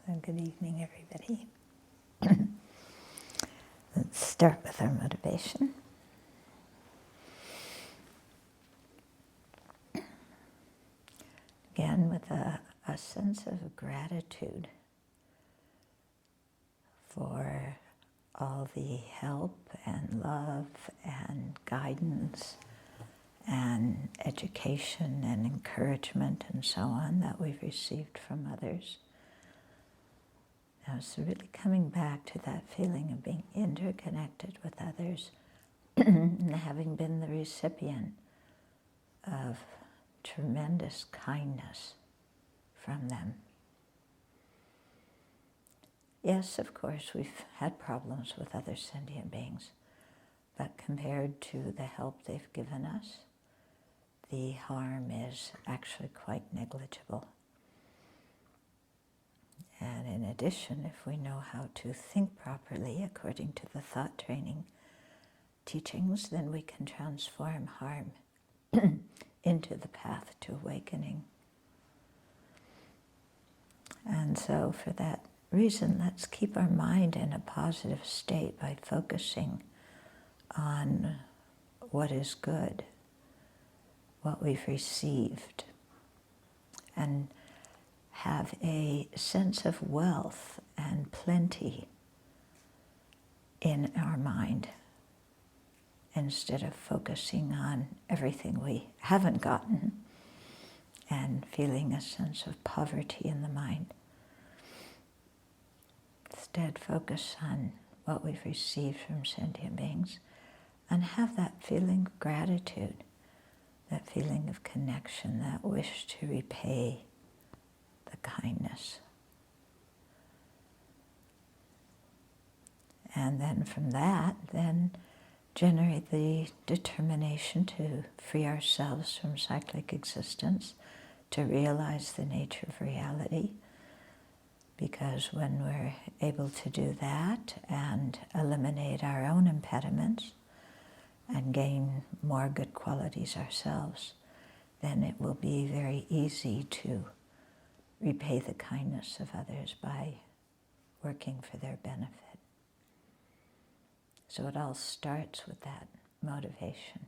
So good evening, everybody. Let's start with our motivation. Again, with a sense of gratitude for all the help and love and guidance and education and encouragement and so on that we've received from others. Now, so really coming back to that feeling of being interconnected with others and having been the recipient of tremendous kindness from them. Yes, of course, we've had problems with other sentient beings, but compared to the help they've given us, the harm is actually quite negligible. And in addition, if we know how to think properly according to the thought training teachings, then we can transform harm into the path to awakening. And so for that reason, let's keep our mind in a positive state by focusing on what is good, what we've received, and have a sense of wealth and plenty in our mind instead of focusing on everything we haven't gotten and feeling a sense of poverty in the mind. Instead, focus on what we've received from sentient beings and have that feeling of gratitude, that feeling of connection, that wish to repay the kindness. And then from that, then generate the determination to free ourselves from cyclic existence, to realize the nature of reality. Because when we're able to do that and eliminate our own impediments and gain more good qualities ourselves, then it will be very easy to repay the kindness of others by working for their benefit. So it all starts with that motivation.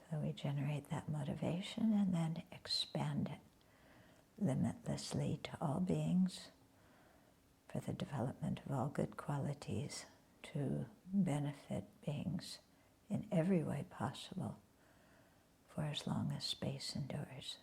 So we generate that motivation and then expand it limitlessly to all beings for the development of all good qualities to benefit beings in every way possible for as long as space endures.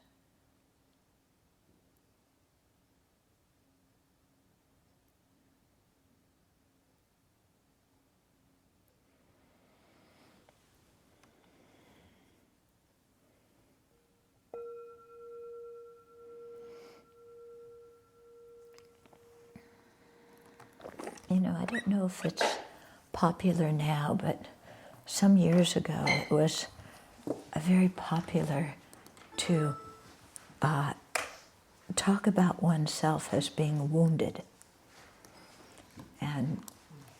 You know, I don't know if it's popular now, but some years ago it was very popular to talk about oneself as being wounded. And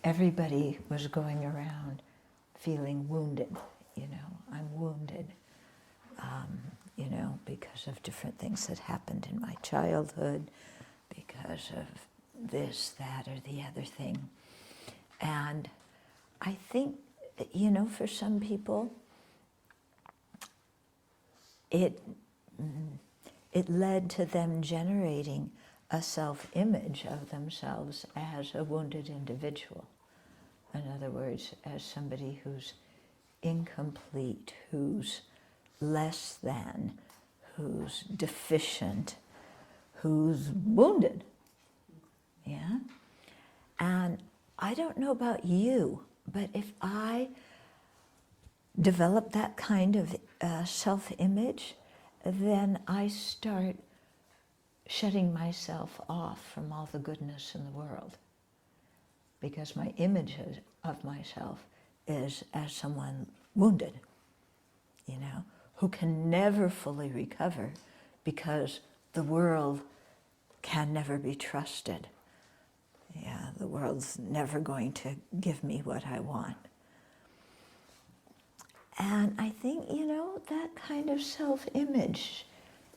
everybody was going around feeling wounded. You know, I'm wounded, because of different things that happened in my childhood, because of this, that, or the other thing. And I think, for some people, it led to them generating a self-image of themselves as a wounded individual. In other words, as somebody who's incomplete, who's less than, who's deficient, who's wounded. Yeah? And I don't know about you, but if I develop that kind of self-image, then I start shutting myself off from all the goodness in the world. Because my image of myself is as someone wounded, who can never fully recover because the world can never be trusted. Yeah, the world's never going to give me what I want. And I think, that kind of self-image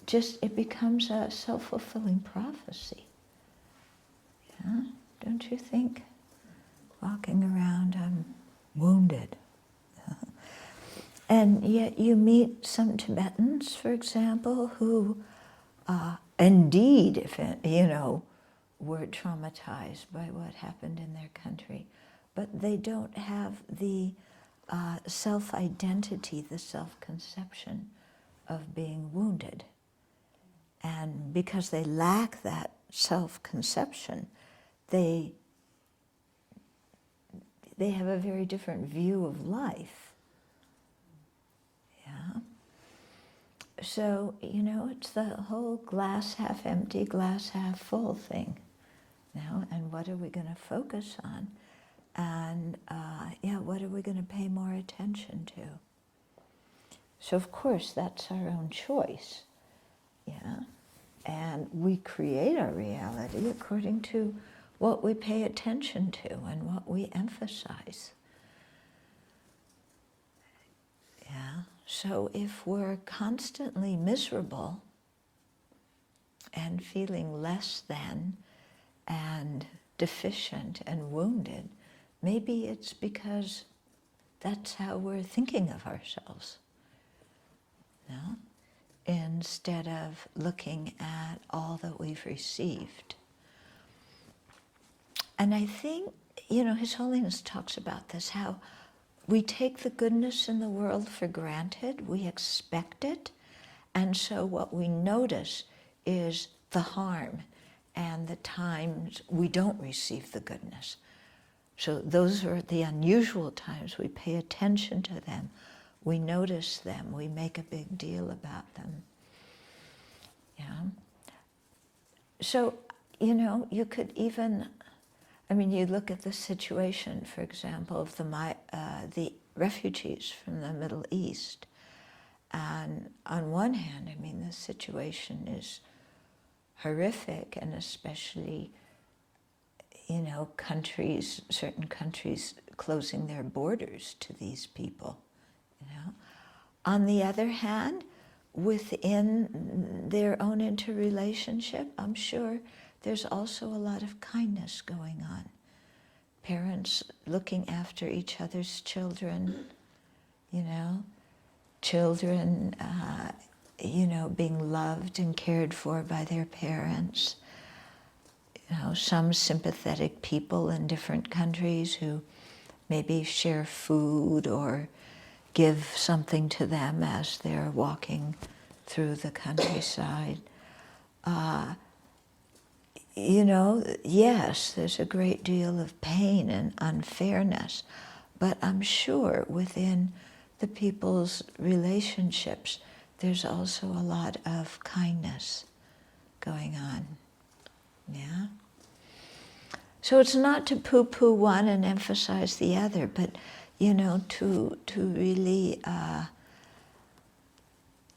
it becomes a self-fulfilling prophecy. Yeah? Don't you think? Walking around, I'm wounded. And yet you meet some Tibetans, for example, who indeed, if were traumatized by what happened in their country, but they don't have the self-identity, the self-conception of being wounded. And because they lack that self-conception, they have a very different view of life. Yeah. So, it's the whole glass half empty, glass half full thing. And what are we going to focus on? And what are we going to pay more attention to? So, of course, that's our own choice. Yeah. And we create our reality according to what we pay attention to and what we emphasize. Yeah. So if we're constantly miserable and feeling less than and deficient and wounded, maybe it's because that's how we're thinking of ourselves. No? Instead of looking at all that we've received. And I think, His Holiness talks about this, how we take the goodness in the world for granted, we expect it, and so what we notice is the harm and the times we don't receive the goodness. So those are the unusual times. We pay attention to them, we notice them, we make a big deal about them. Yeah. So, you could even, you look at the situation, for example, of the refugees from the Middle East. And on one hand, the situation is horrific, and especially, certain countries closing their borders to these people. On the other hand, within their own interrelationship, I'm sure there's also a lot of kindness going on. Parents looking after each other's children, children, being loved and cared for by their parents. Some sympathetic people in different countries who maybe share food or give something to them as they're walking through the countryside. Yes, there's a great deal of pain and unfairness, but I'm sure within the people's relationships, there's also a lot of kindness going on. Yeah? So it's not to poo-poo one and emphasize the other, but to really,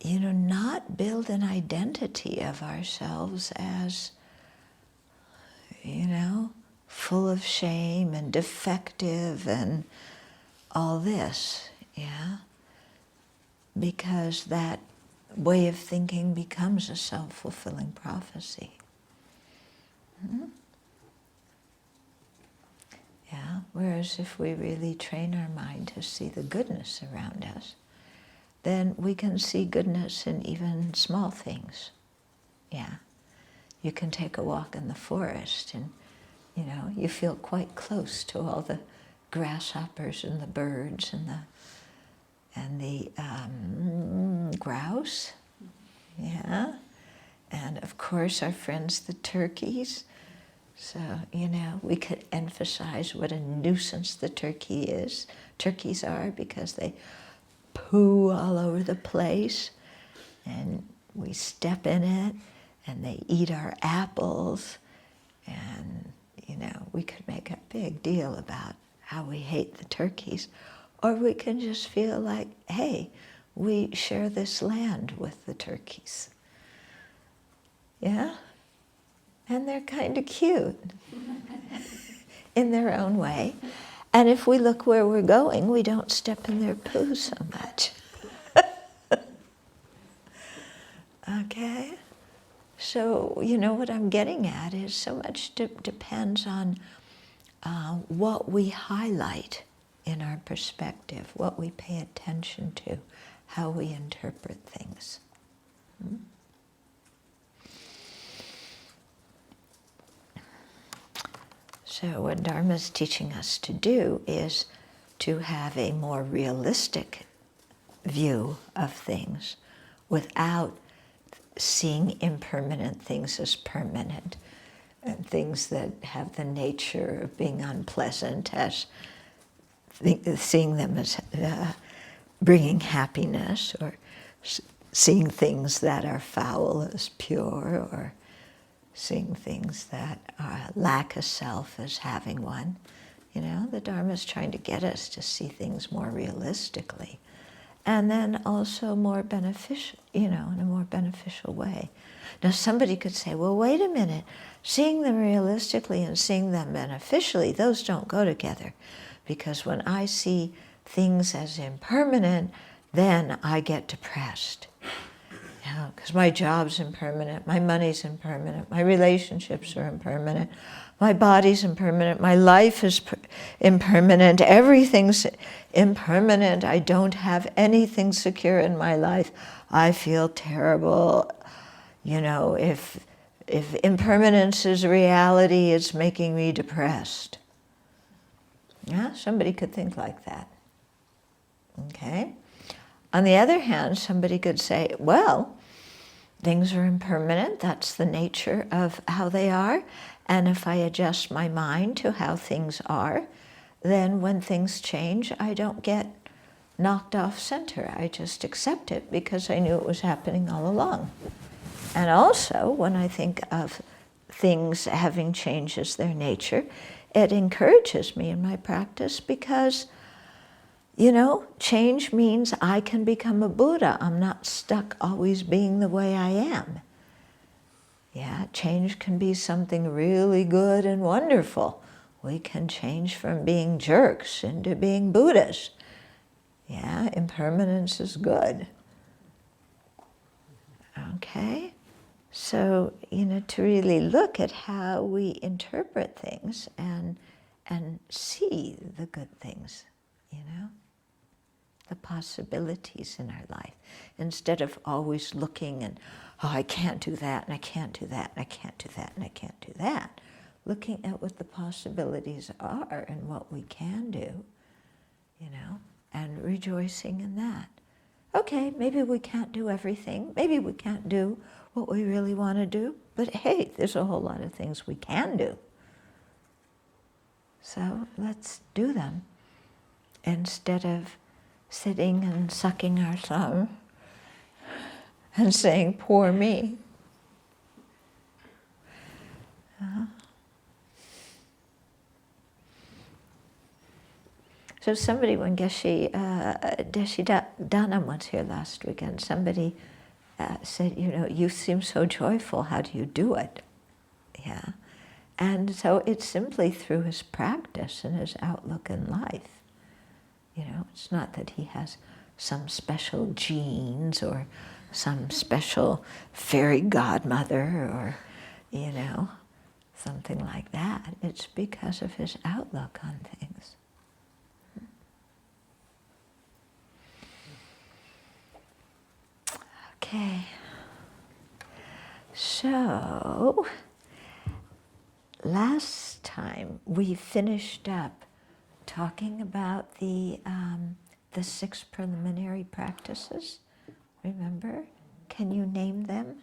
not build an identity of ourselves as, full of shame and defective and all this, yeah? Because that way of thinking becomes a self-fulfilling prophecy. Mm-hmm. Yeah, whereas if we really train our mind to see the goodness around us, then we can see goodness in even small things. Yeah, you can take a walk in the forest and, you feel quite close to all the grasshoppers and the birds and the grouse. Yeah, and of course our friends the turkeys. So, we could emphasize what a nuisance the turkeys are, because they poo all over the place, and we step in it, and they eat our apples, and, we could make a big deal about how we hate the turkeys, or we can just feel like, hey, we share this land with the turkeys. Yeah? And they're kind of cute in their own way. And if we look where we're going, we don't step in their poo so much. Okay? So, what I'm getting at is so much depends on what we highlight in our perspective, what we pay attention to, how we interpret things. So what Dharma is teaching us to do is to have a more realistic view of things without seeing impermanent things as permanent, and things that have the nature of being unpleasant as seeing them as bringing happiness, or seeing things that are foul as pure, or seeing things that lack a self as having one. The Dharma is trying to get us to see things more realistically, and then also more beneficial, in a more beneficial way. Now somebody could say, well, wait a minute, seeing them realistically and seeing them beneficially, those don't go together. Because when I see things as impermanent, then I get depressed. Because my job's impermanent, my money's impermanent, my relationships are impermanent, my body's impermanent, my life is impermanent, everything's impermanent, I don't have anything secure in my life, I feel terrible. If impermanence is reality, it's making me depressed. Yeah, somebody could think like that. Okay? On the other hand, somebody could say, well, things are impermanent, that's the nature of how they are, and if I adjust my mind to how things are, then when things change, I don't get knocked off center. I just accept it because I knew it was happening all along. And also, when I think of things having changed as their nature, it encourages me in my practice because change means I can become a Buddha. I'm not stuck always being the way I am. Yeah, change can be something really good and wonderful. We can change from being jerks into being Buddhas. Yeah, impermanence is good. Okay? So, to really look at how we interpret things and see the good things, the possibilities in our life, instead of always looking and, I can't do that, and I can't do that, and I can't do that, and I can't do that. Looking at what the possibilities are and what we can do, and rejoicing in that. Okay, maybe we can't do everything. Maybe we can't do what we really want to do. But hey, there's a whole lot of things we can do. So let's do them instead of sitting and sucking our thumb and saying, poor me. So somebody, when Deshi Danam was here last weekend, somebody said, you seem so joyful, how do you do it? Yeah. And so it's simply through his practice and his outlook in life. It's not that he has some special genes or some special fairy godmother or, something like that. It's because of his outlook on things. Okay. So, last time we finished up talking about the 6 preliminary practices. Remember? Can you name them?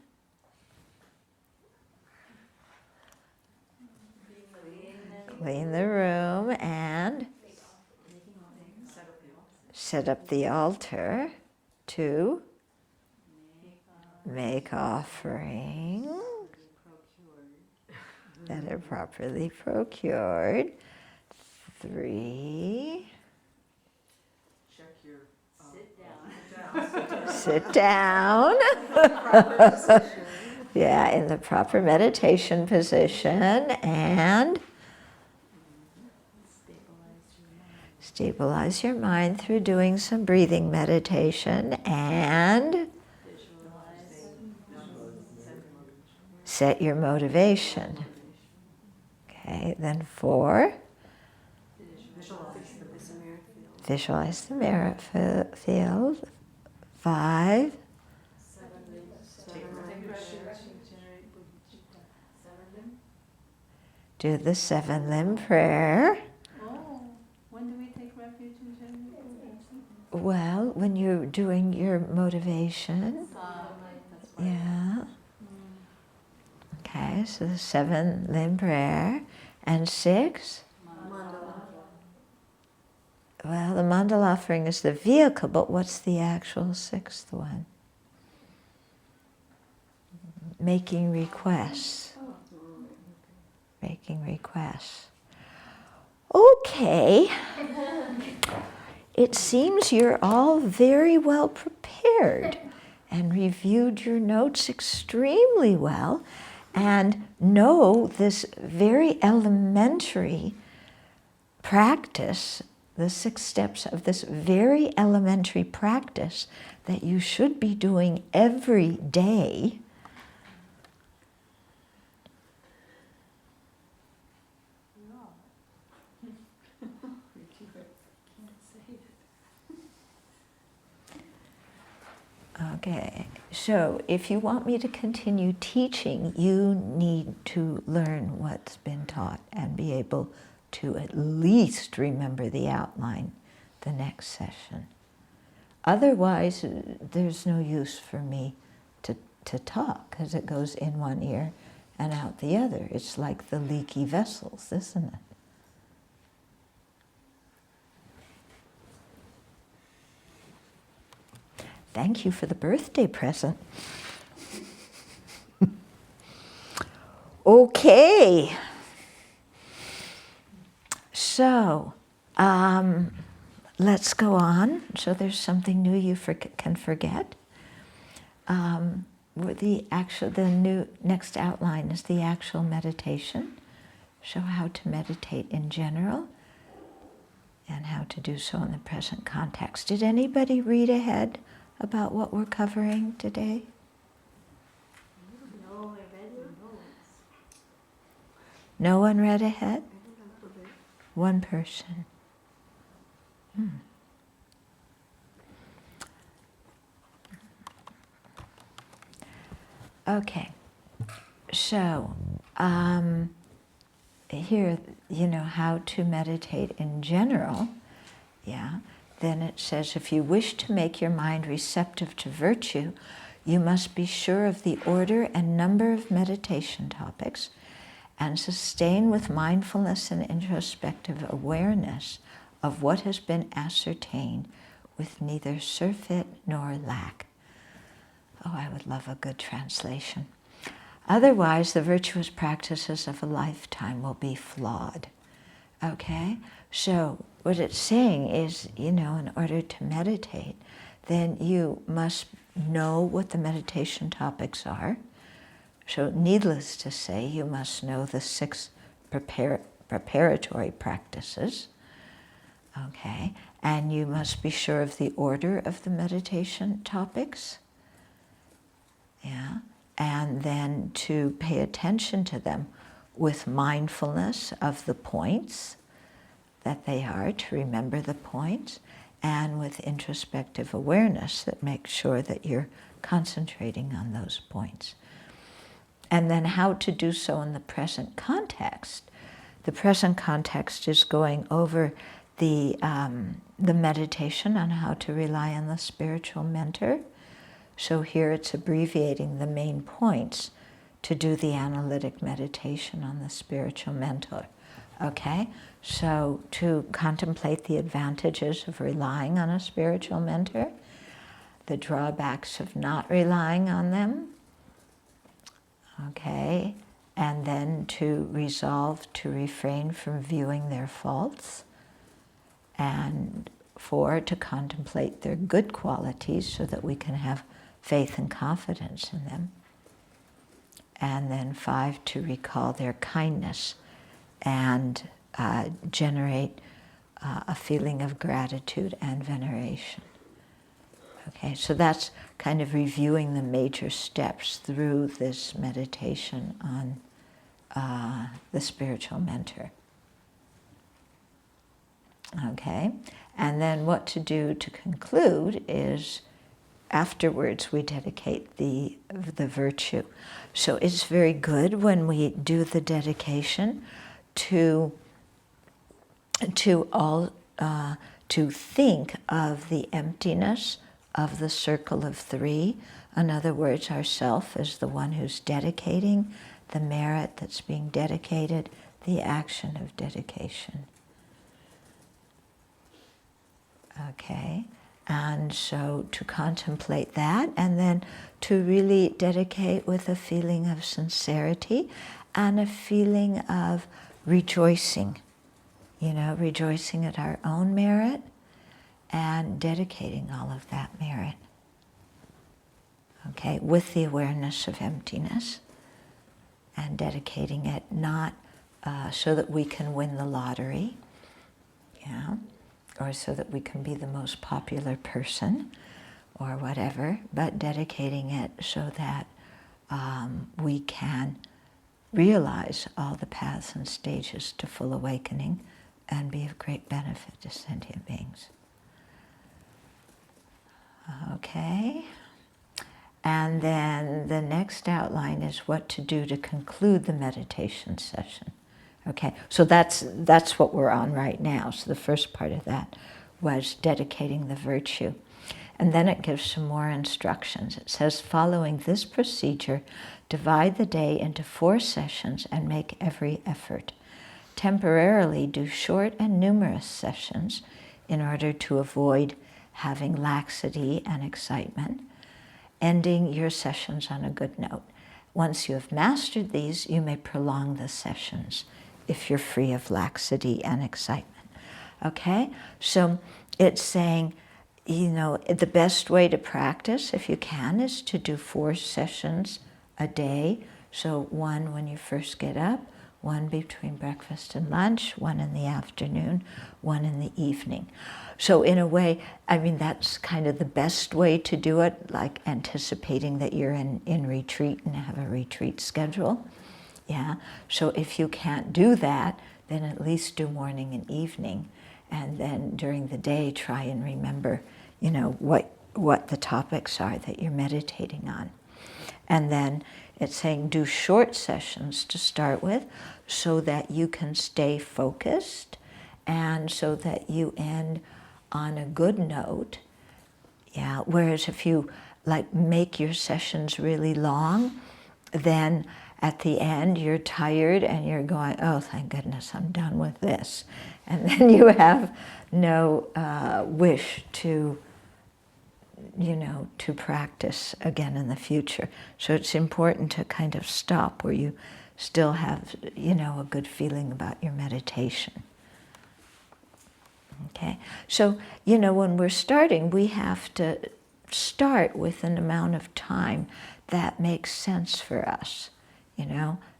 Clean the room and set up the altar to make offerings that are properly procured. 3. Sit down. Yeah, in the proper meditation position, and stabilize your mind through doing some breathing meditation, and Set your motivation. Okay, then 4. Visualize the merit field. 5. Do the 7-limb prayer. When do we take refuge in general? Well, when you're doing your motivation. Yeah. Okay, so the 7-limb prayer. And 6? Well, the mandala offering is the vehicle, but what's the actual 6th one? Making requests. Making requests. Okay. It seems you're all very well prepared and reviewed your notes extremely well and know this very elementary practice, the 6 steps of this very elementary practice that you should be doing every day. Okay, so if you want me to continue teaching, you need to learn what's been taught and be able to at least remember the outline the next session. Otherwise, there's no use for me to talk, because it goes in one ear and out the other. It's like the leaky vessels, isn't it? Thank you for the birthday present. Okay. So, let's go on. So there's something new you can forget. The new next outline is the actual meditation. Show how to meditate in general and how to do so in the present context. Did anybody read ahead about what we're covering today? No, I read your notes. No one read ahead? One person. Okay, so here, how to meditate in general, yeah. Then it says, if you wish to make your mind receptive to virtue, you must be sure of the order and number of meditation topics and sustain with mindfulness and introspective awareness of what has been ascertained with neither surfeit nor lack. Oh, I would love a good translation. Otherwise, the virtuous practices of a lifetime will be flawed. Okay? So what it's saying is, in order to meditate, then you must know what the meditation topics are. So needless to say, you must know the 6 preparatory practices. Okay? And you must be sure of the order of the meditation topics. Yeah, and then to pay attention to them with mindfulness of the points that they are, to remember the points, and with introspective awareness that makes sure that you're concentrating on those points. And then how to do so in the present context. The present context is going over the meditation on how to rely on the spiritual mentor. So here it's abbreviating the main points to do the analytic meditation on the spiritual mentor. Okay? So to contemplate the advantages of relying on a spiritual mentor, the drawbacks of not relying on them, okay? And then to resolve to refrain from viewing their faults, and 4, to contemplate their good qualities so that we can have faith and confidence in them. And then 5, to recall their kindness and generate a feeling of gratitude and veneration. Okay, so that's kind of reviewing the major steps through this meditation on the spiritual mentor. Okay, and then what to do to conclude is afterwards we dedicate the virtue. So it's very good when we do the dedication to think of the emptiness of the circle of three. In other words, ourself is the one who's dedicating the merit that's being dedicated, the action of dedication. Okay, and so to contemplate that, and then to really dedicate with a feeling of sincerity and a feeling of rejoicing, rejoicing at our own merit and dedicating all of that merit. Okay, with the awareness of emptiness and dedicating it not so that we can win the lottery, or so that we can be the most popular person or whatever, but dedicating it so that we can realize all the paths and stages to full awakening and be of great benefit to sentient beings. Okay, and then the next outline is what to do to conclude the meditation session. Okay, so that's what we're on right now. So the first part of that was dedicating the virtue. And then it gives some more instructions. It says, following this procedure, divide the day into 4 sessions and make every effort. Temporarily do short and numerous sessions in order to avoid having laxity and excitement, ending your sessions on a good note. Once you have mastered these, you may prolong the sessions if you're free of laxity and excitement. Okay? So it's saying, the best way to practice, if you can, is to do 4 sessions a day. So 1 when you first get up, 1 between breakfast and lunch, 1 in the afternoon, 1 in the evening. So in a way, that's kind of the best way to do it, like anticipating that you're in retreat and have a retreat schedule. Yeah, so if you can't do that, then at least do morning and evening, and then during the day try and remember, what the topics are that you're meditating on. And then it's saying do short sessions to start with so that you can stay focused and so that you end on a good note. Yeah, whereas if you make your sessions really long, then at the end you're tired and you're going, oh, thank goodness I'm done with this. And then you have no wish to practice again in the future. So it's important to kind of stop where you still have, a good feeling about your meditation. Okay, so, when we're starting, we have to start with an amount of time that makes sense for us,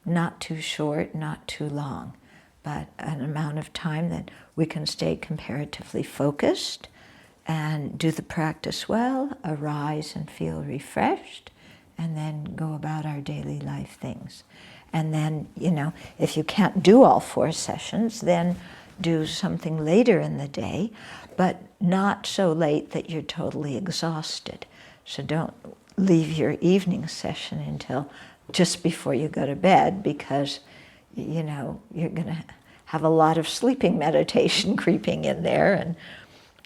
not too short, not too long, but an amount of time that we can stay comparatively focused and do the practice well, arise and feel refreshed, and then go about our daily life things. And then, if you can't do all 4 sessions, then do something later in the day, but not so late that you're totally exhausted. So don't leave your evening session until just before you go to bed, because, you're going to have a lot of sleeping meditation creeping in there, and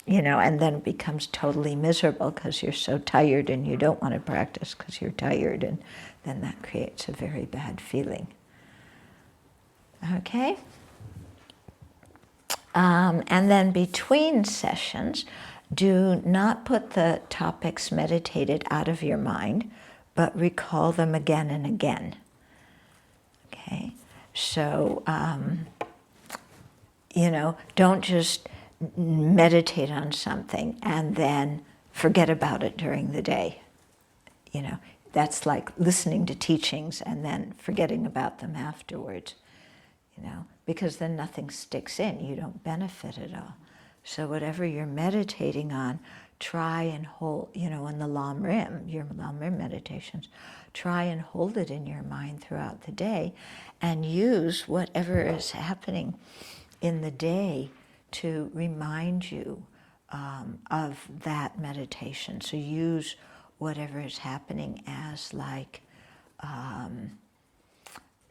and then it becomes totally miserable because you're so tired and you don't want to practice because you're tired, and then that creates a very bad feeling. Okay? And then between sessions, do not put the topics meditated out of your mind, but recall them again and again. Okay? So, don't just meditate on something and then forget about it during the day. That's like listening to teachings and then forgetting about them afterwards, because then nothing sticks in. You don't benefit at all. So whatever you're meditating on, try and hold, in the Lamrim, your Lamrim meditations, try and hold it in your mind throughout the day and use whatever is happening in the day to remind you of that meditation. So use whatever is happening as like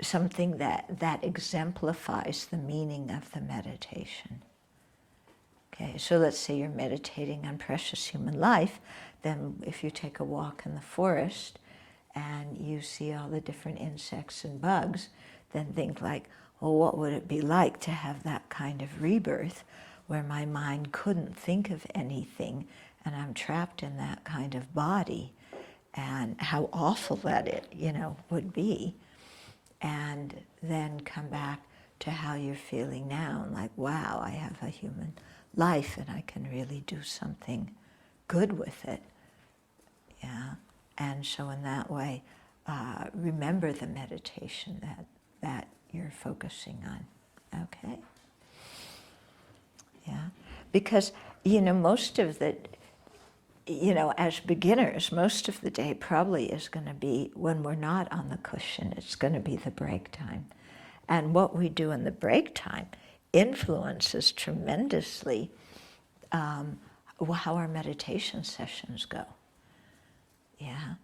something that exemplifies the meaning of the meditation. Okay, so let's say you're meditating on precious human life, then if you take a walk in the forest and you see all the different insects and bugs, then think like, well, what would it be like to have that kind of rebirth where my mind couldn't think of anything and I'm trapped in that kind of body, and how awful that it, would be. And then come back to how you're feeling now, and like, wow, I have a human life and I can really do something good with it. Yeah. And so in that way, remember the meditation that you're focusing on. Okay? Yeah. Because, most of the, as beginners, most of the day probably is going to be when we're not on the cushion. It's going to be the break time. And what we do in the break time influences tremendously how our meditation sessions go. Yeah.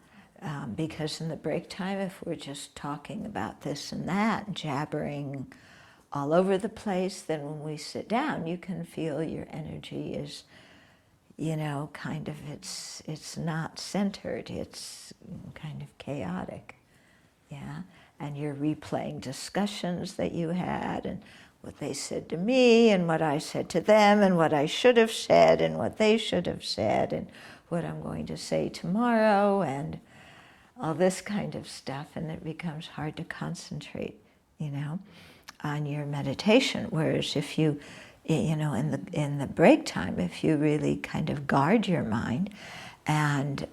Because in the break time, if we're just talking about this and that, jabbering all over the place, then when we sit down, you can feel your energy is, kind of, it's not centered, it's kind of chaotic. Yeah. And you're replaying discussions that you had and what they said to me and what I said to them and what I should have said and what they should have said and what I'm going to say tomorrow and all this kind of stuff, and it becomes hard to concentrate, on your meditation. Whereas if you, in the break time, if you really kind of guard your mind and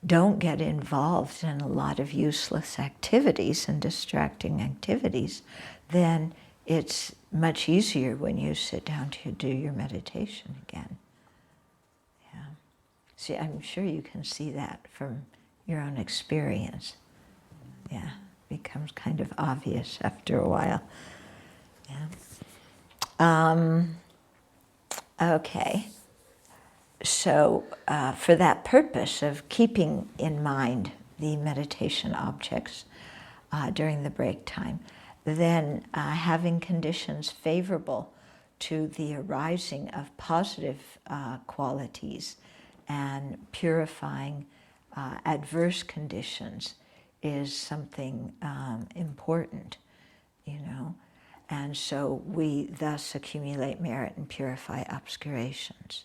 don't get involved in a lot of useless activities and distracting activities, then it's much easier when you sit down to do your meditation again. Yeah. See, I'm sure you can see that from your own experience. Yeah, becomes kind of obvious after a while. Yeah. Okay. So for that purpose of keeping in mind the meditation objects during the break time, then having conditions favorable to the arising of positive qualities and purifying adverse conditions is something important, and so we thus accumulate merit and purify obscurations.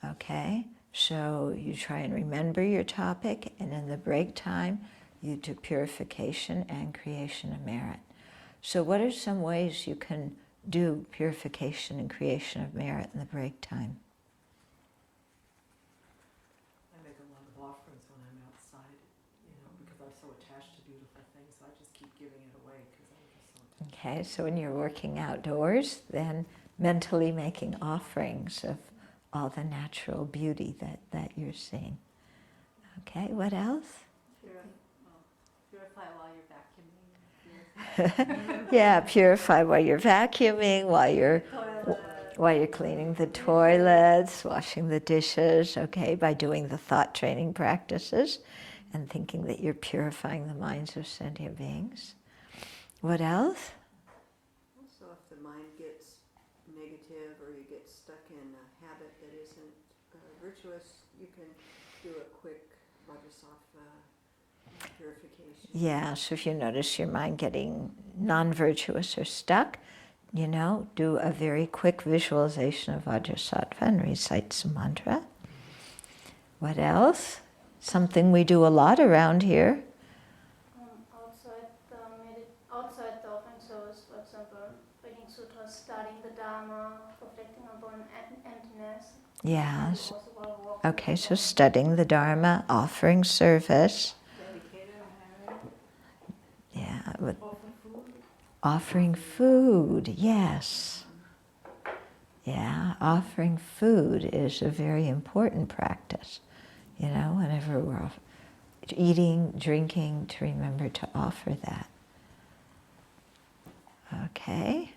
Okay, so you try and remember your topic, and in the break time, you do purification and creation of merit. So what are some ways you can do purification and creation of merit in the break time? I make a lot of offerings when I'm outside, because I'm so attached to beautiful things, so I just keep giving it away because I'm just so attached. Okay, so when you're working outdoors, then mentally making offerings of all the natural beauty that you're seeing. Okay, what else? Purify while you're vacuuming. Yeah, purify while you're vacuuming, while you're cleaning the toilets, washing the dishes, okay, by doing the thought training practices and thinking that you're purifying the minds of sentient beings. What else? Also, if the mind gets negative or you get stuck in a habit that isn't virtuous, you can do a quick Rajasatva purification. Yeah, so if you notice your mind getting non-virtuous or stuck, do a very quick visualization of Vajrasattva and recite some mantra. What else? Something we do a lot around here. Outside the offering service, for example, reading sutras, studying the Dharma, reflecting upon emptiness. Yes. Okay, so studying the Dharma, offering service. Yeah, but offering food, yes. Yeah, offering food is a very important practice. You know, whenever we're eating, drinking, to remember to offer that. Okay,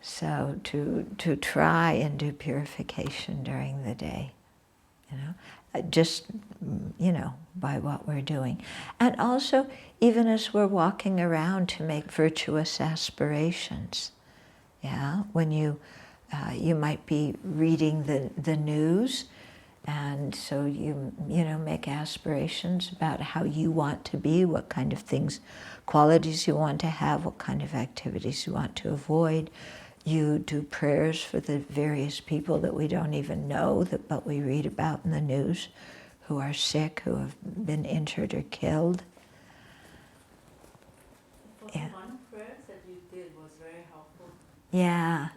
so to try and do purification during the day, you know, just, you know, by what we're doing. And also, even as we're walking around, to make virtuous aspirations. Yeah, when you might be reading the news, and so you know, make aspirations about how you want to be, what kind of things, qualities you want to have, what kind of activities you want to avoid. You do prayers for the various people that we don't even know, but we read about in the news, who are sick, who have been injured or killed. The one prayer that you did was very helpful. Yeah.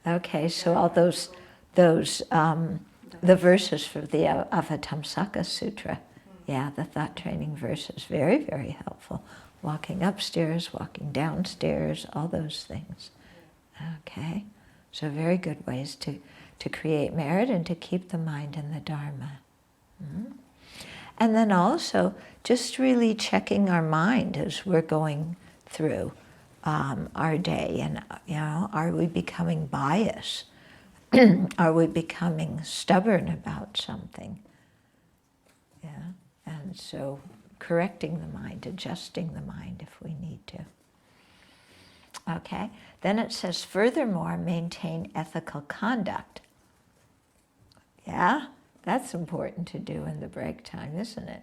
Okay, so all those the verses for the Avatamsaka Sutra, yeah, the thought training verses, very, very helpful. Walking upstairs, walking downstairs, all those things. Okay, so very good ways to create merit and to keep the mind in the Dharma. And then also just really checking our mind as we're going through our day, and you know, are we becoming biased? Are we becoming stubborn about something? Yeah, and so correcting the mind, adjusting the mind if we need to. Okay, then it says, furthermore, maintain ethical conduct. Yeah, that's important to do in the break time, isn't it?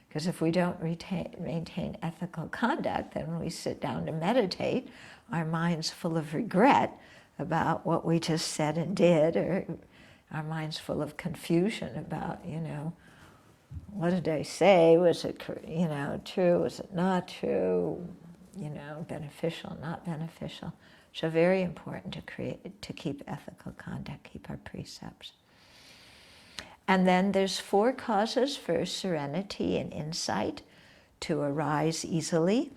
Because if we don't maintain ethical conduct, then when we sit down to meditate, our mind's full of regret about what we just said and did, or our mind's full of confusion about, you know, what did I say? Was it, you know, true? Was it not true? You know, beneficial, not beneficial. So very important to keep ethical conduct, keep our precepts. And then there's 4 causes for serenity and insight to arise easily.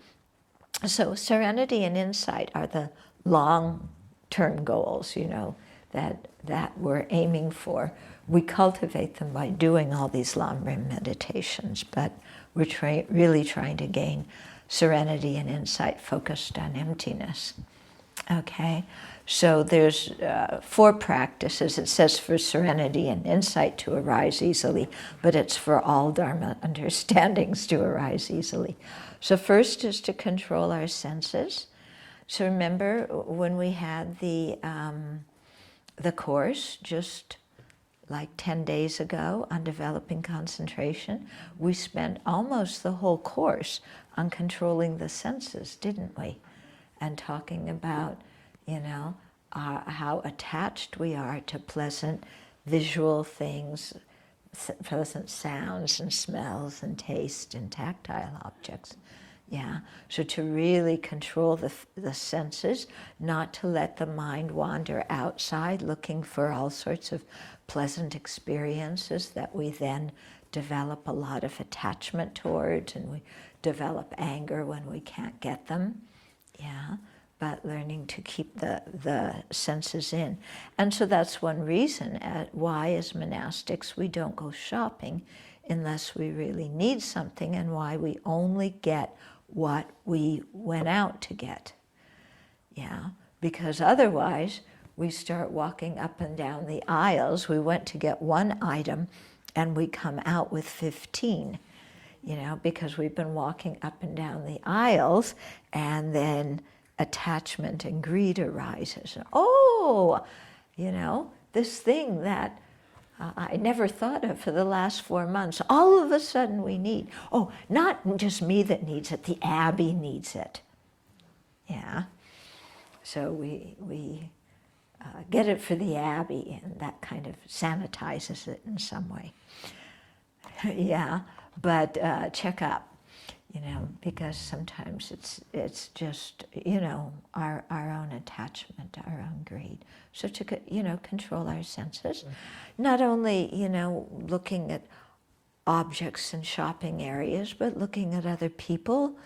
So serenity and insight are the long-term goals, you know, that we're aiming for. We cultivate them by doing all these Lamrim meditations, but we're really trying to gain serenity and insight focused on emptiness. Okay, so there's 4 practices. It says for serenity and insight to arise easily, but it's for all Dharma understandings to arise easily. So first is to control our senses. So remember when we had the course just like 10 days ago on developing concentration, we spent almost the whole course on controlling the senses, didn't we? And talking about, you know, how attached we are to pleasant visual things, pleasant sounds and smells and taste and tactile objects. Yeah, so to really control the senses, not to let the mind wander outside looking for all sorts of pleasant experiences that we then develop a lot of attachment towards, and we develop anger when we can't get them. Yeah, but learning to keep the senses in. And so that's one reason why as monastics we don't go shopping unless we really need something, and why we only get what we went out to get. Yeah, because otherwise we start walking up and down the aisles. We went to get one item and we come out with 15, you know, because we've been walking up and down the aisles, and then attachment and greed arises. Oh, you know, this thing that I never thought of for the last 4 months, all of a sudden we need. Oh, not just me that needs it, the Abbey needs it. Yeah, so we get it for the Abbey, and that kind of sanitizes it in some way. Yeah, but check up, you know, because sometimes it's just, you know, our own attachment, our own greed. So to, you know, control our senses, not only, you know, looking at objects in shopping areas, but looking at other people,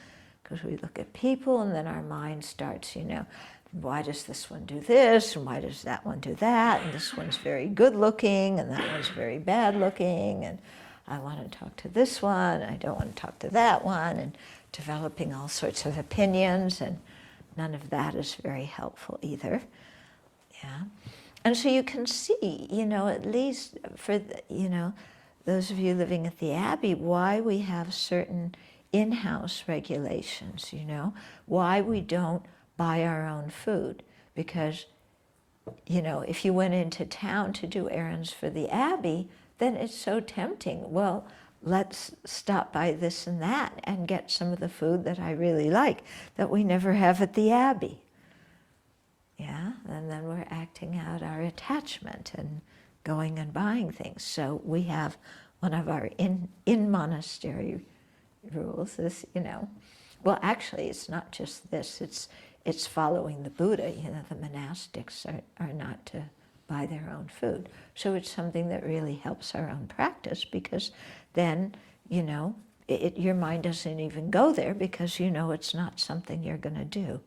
because we look at people and then our mind starts, you know, why does this one do this, and why does that one do that, and this one's very good looking, and that one's very bad looking, and I want to talk to this one, I don't want to talk to that one, and developing all sorts of opinions, and none of that is very helpful either. Yeah. And so you can see, at least for, those of you living at the Abbey, why we have certain in-house regulations, why we don't buy our own food. Because, if you went into town to do errands for the Abbey, then it's so tempting. Well, let's stop by this and that and get some of the food that I really like that we never have at the Abbey. Yeah, and then we're acting out our attachment and going and buying things. So we have one of our in monastery rules is, well, actually, it's not just this. It's following the Buddha. The monastics are not to buy their own food. So it's something that really helps our own practice, because then, your mind doesn't even go there, because it's not something you're going to do.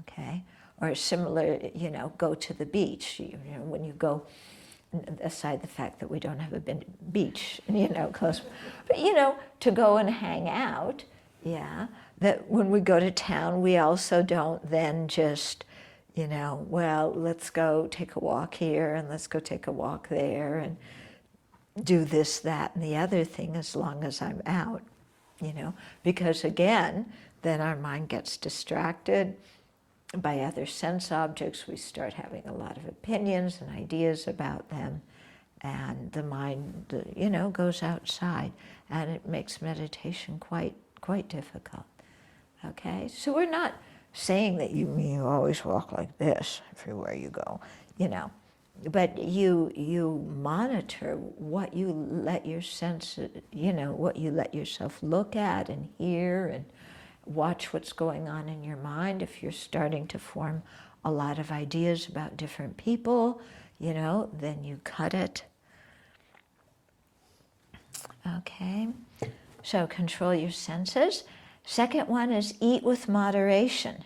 Okay? Or similar, go to the beach. When you go, aside the fact that we don't have a beach, close, but to go and hang out, yeah, that when we go to town, we also don't then just, well, let's go take a walk here and let's go take a walk there and do this, that, and the other thing as long as I'm out, because again, then our mind gets distracted by other sense objects. We start having a lot of opinions and ideas about them, and the mind, goes outside, and it makes meditation quite difficult. Okay, so we're not saying that you always walk like this everywhere you go, but you monitor what you let your senses, what you let yourself look at and hear, and watch what's going on in your mind. If you're starting to form a lot of ideas about different people, then you cut it. Okay, so control your senses. Second one is eat with moderation.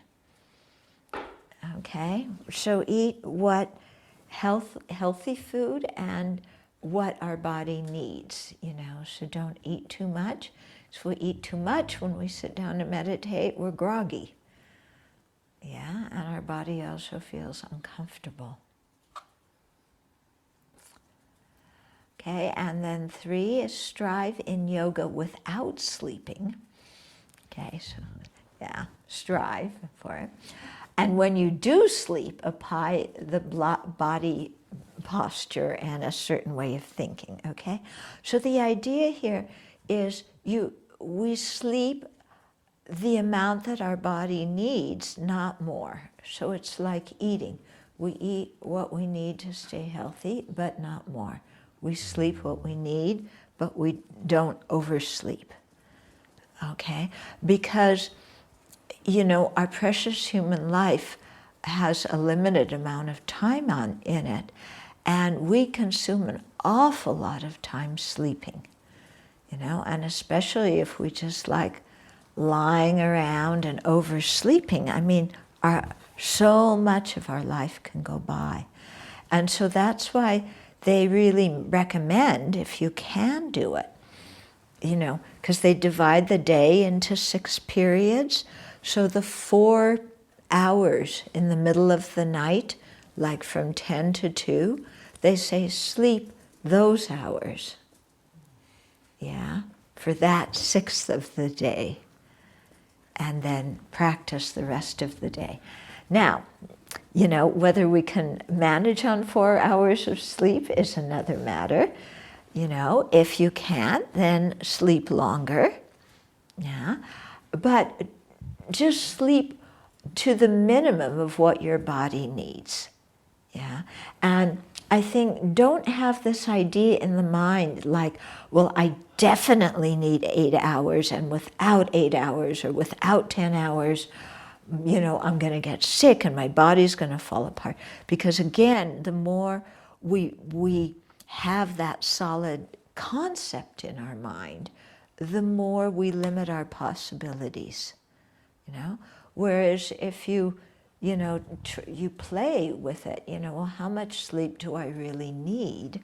Okay, so eat what healthy food and what our body needs, so don't eat too much. So if we eat too much, when we sit down to meditate, we're groggy. Yeah, and our body also feels uncomfortable. Okay, and then 3 is strive in yoga without sleeping. Okay, so yeah, strive for it. And when you do sleep, apply the body posture and a certain way of thinking, okay? So the idea here is we sleep the amount that our body needs, not more. So it's like eating. We eat what we need to stay healthy, but not more. We sleep what we need, but we don't oversleep. Okay? Because, our precious human life has a limited amount of time in it, and we consume an awful lot of time sleeping. And especially if we just like lying around and oversleeping, so much of our life can go by. And so that's why they really recommend, if you can do it, because they divide the day into 6 periods. So the 4 hours in the middle of the night, like from 10 to 2, they say sleep those hours. Yeah, for that 1/6 of the day, and then practice the rest of the day. Now, whether we can manage on 4 hours of sleep is another matter. If you can't, then sleep longer. Yeah, but just sleep to the minimum of what your body needs. Yeah, and I think don't have this idea in the mind like, well, I definitely need 8 hours, and without 8 hours or without 10 hours, I'm going to get sick and my body's going to fall apart. Because again, the more we have that solid concept in our mind, the more we limit our possibilities. Whereas if you you know, you play with it, you know, well, how much sleep do I really need?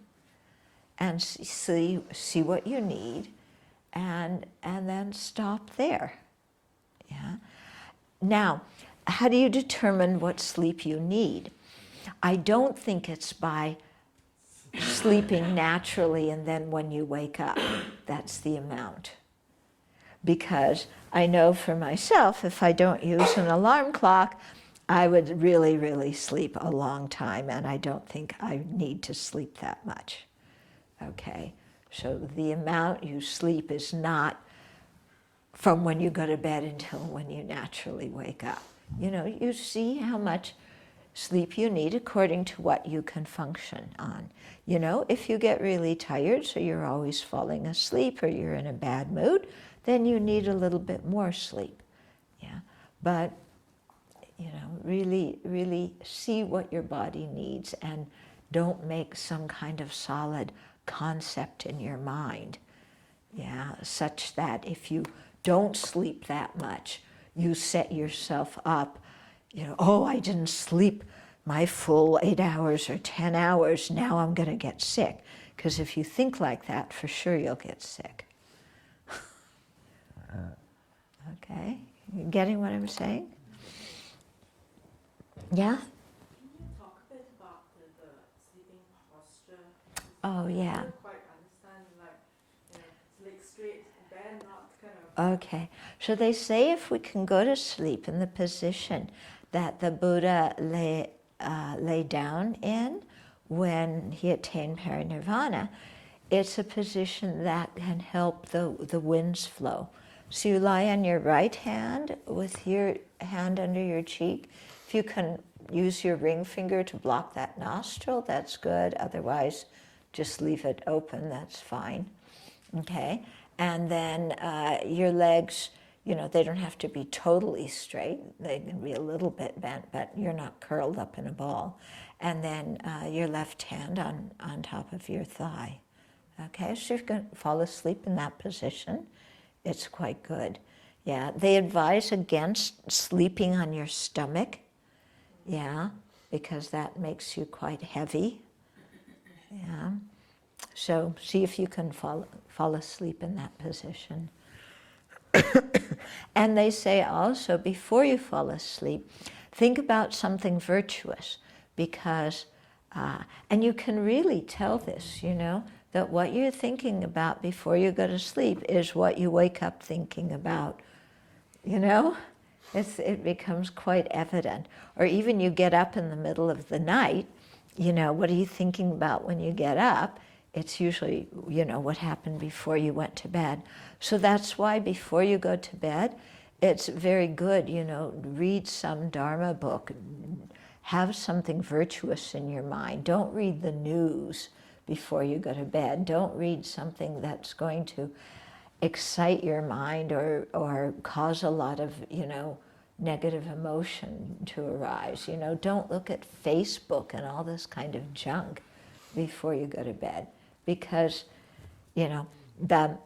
And see what you need, and then stop there. Yeah. Now, how do you determine what sleep you need? I don't think it's by sleeping naturally and then when you wake up, that's the amount. Because I know for myself, if I don't use an alarm clock, I would really, really sleep a long time, and I don't think I need to sleep that much. Okay, so the amount you sleep is not from when you go to bed until when you naturally wake up. You know, you see how much sleep you need according to what you can function on. You know, if you get really tired, so you're always falling asleep, or you're in a bad mood, then you need a little bit more sleep. Yeah, but you know, really, really see what your body needs, and don't make some kind of solid concept in your mind, yeah, such that if you don't sleep that much, you set yourself up, you know, oh, I didn't sleep my full 8 hours or 10 hours, now I'm going to get sick. Because if you think like that, for sure you'll get sick. Okay, you getting what I'm saying? Yeah? Can you talk a bit about the sleeping posture? Oh, yeah. I don't quite understand, like, you know, legs straight, bend, not kind of... Okay, so they say if we can go to sleep in the position that the Buddha lay down in when he attained parinirvana, it's a position that can help the winds flow. So you lie on your right hand with your hand under your cheek. If you can use your ring finger to block that nostril, that's good. Otherwise, just leave it open, that's fine. Okay, and then your legs, you know, they don't have to be totally straight. They can be a little bit bent, but you're not curled up in a ball. And then your left hand on top of your thigh. Okay, so you can fall asleep in that position. It's quite good. Yeah, they advise against sleeping on your stomach. Yeah, because that makes you quite heavy. Yeah. So see if you can fall asleep in that position. And they say also, before you fall asleep, think about something virtuous, because, and you can really tell this, you know, that what you're thinking about before you go to sleep is what you wake up thinking about, you know? It becomes quite evident. Or even you get up in the middle of the night, you know, what are you thinking about when you get up? It's usually, you know, what happened before you went to bed. So that's why before you go to bed, it's very good, you know, read some Dharma book, have something virtuous in your mind. Don't read the news before you go to bed. Don't read something that's going to excite your mind or cause a lot of, you know, negative emotion to arise. You know, don't look at Facebook and all this kind of junk before you go to bed, because, you know, the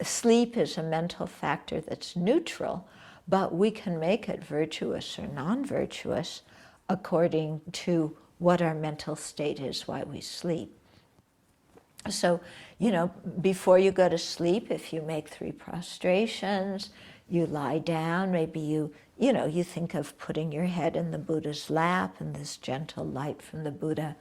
sleep is a mental factor that's neutral, but we can make it virtuous or non-virtuous according to what our mental state is while we sleep. So, you know, before you go to sleep, if you make 3 prostrations, you lie down, maybe you know, you think of putting your head in the Buddha's lap and this gentle light from the Buddha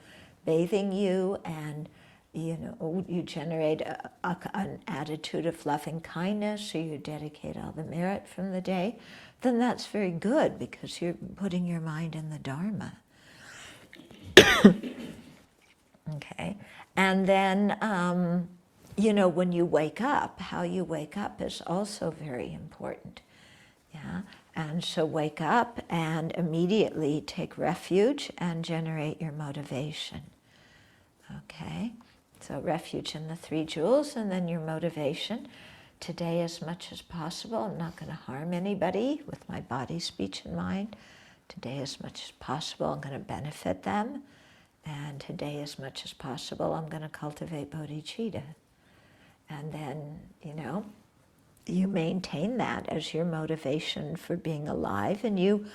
bathing you, and, you know, you generate an attitude of loving kindness, so you dedicate all the merit from the day, then that's very good, because you're putting your mind in the Dharma. Okay, and then, you know, when you wake up, how you wake up is also very important. Yeah, and so wake up and immediately take refuge and generate your motivation. Okay, so refuge in the 3 jewels, and then your motivation. Today, as much as possible, I'm not going to harm anybody with my body, speech, and mind. Today, as much as possible, I'm going to benefit them. And today, as much as possible, I'm going to cultivate bodhicitta. And then, you know, you maintain that as your motivation for being alive, and you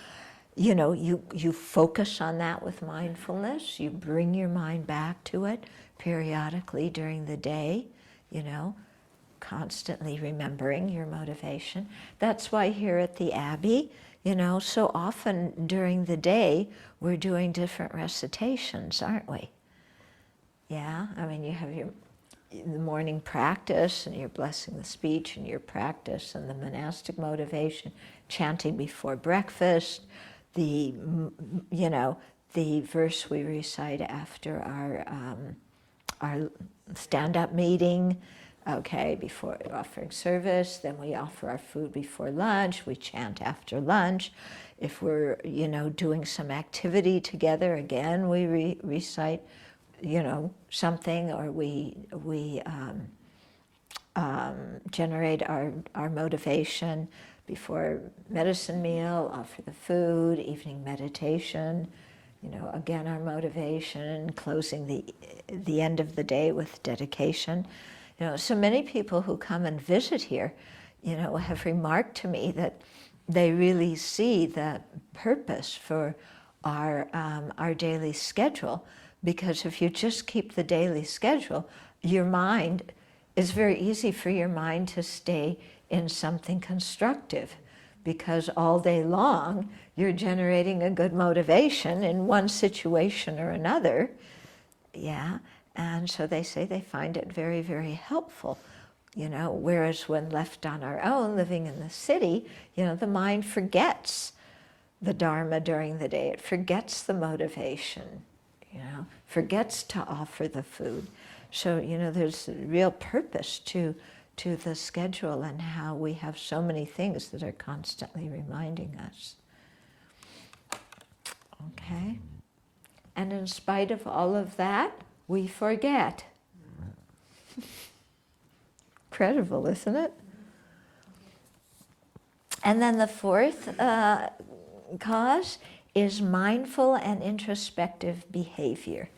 you focus on that with mindfulness. You bring your mind back to it periodically during the day, constantly remembering your motivation. That's why here at the Abbey, so often during the day, we're doing different recitations, aren't we? Yeah, I mean, you have the morning practice, and you're blessing the speech, and your practice, and the monastic motivation, chanting before breakfast, the verse we recite after our stand-up meeting, okay, before offering service. Then we offer our food before lunch. We chant after lunch. If we're, doing some activity together, again, we recite, something, or we generate our motivation before medicine meal, offer the food, evening meditation, again, our motivation, closing the end of the day with dedication. So many people who come and visit here, have remarked to me that they really see the purpose for our daily schedule, because if you just keep the daily schedule, it's very easy for your mind to stay in something constructive, because all day long you're generating a good motivation in one situation or another. Yeah, and so they say they find it very, very helpful. Whereas when left on our own, living in the city, the mind forgets the Dharma during the day. It forgets the motivation, forgets to offer the food. So, there's a real purpose to the schedule, and how we have so many things that are constantly reminding us. Okay? And in spite of all of that, we forget. Incredible, isn't it? And then the fourth cause is mindful and introspective behavior.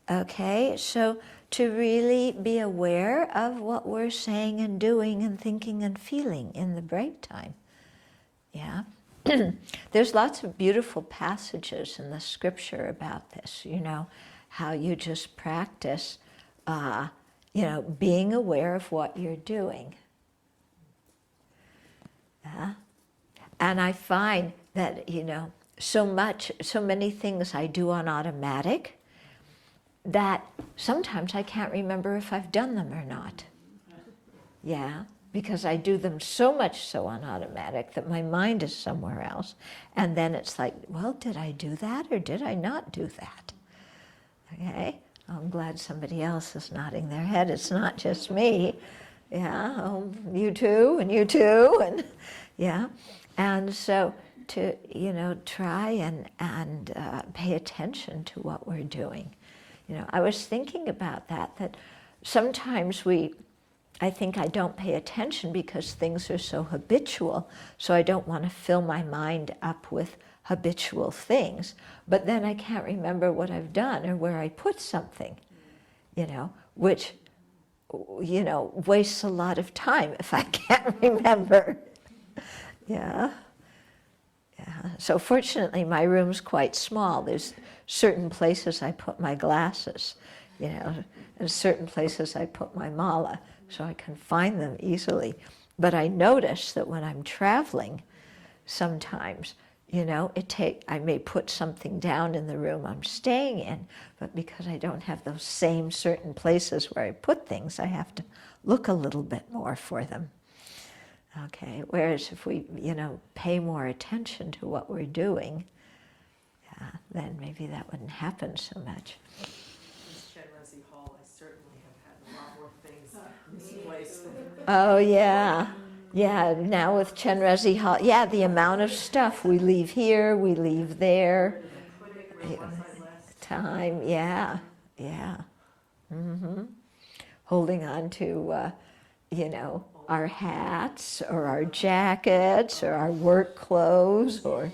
Okay, so to really be aware of what we're saying and doing and thinking and feeling in the break time. Yeah. There's lots of beautiful passages in the scripture about this, how you just practice, being aware of what you're doing. Yeah. And I find that, so many things I do on automatic that sometimes I can't remember if I've done them or not. Yeah, because I do them so much so on automatic that my mind is somewhere else. And then it's like, well, did I do that or did I not do that? Okay, I'm glad somebody else is nodding their head. It's not just me. Yeah, oh, you too, and yeah. And so to, try and pay attention to what we're doing. I was thinking about that sometimes I think I don't pay attention because things are so habitual, so I don't want to fill my mind up with habitual things. But then I can't remember what I've done or where I put something, which, wastes a lot of time if I can't remember. Yeah. Yeah. So fortunately, my room's quite small. There's certain places I put my glasses, and certain places I put my mala, so I can find them easily. But I notice that when I'm traveling, sometimes, I may put something down in the room I'm staying in, but because I don't have those same certain places where I put things, I have to look a little bit more for them. Okay, whereas if we, pay more attention to what we're doing, then maybe that wouldn't happen so much. In Sravasti Hall, I certainly have had a lot more things misplaced. Oh, yeah. Yeah, now with Chenrezig Hall, yeah, the amount of stuff we leave here, we leave there. Time, yeah. Mm-hmm. Holding on to, our hats or our jackets or our work clothes or,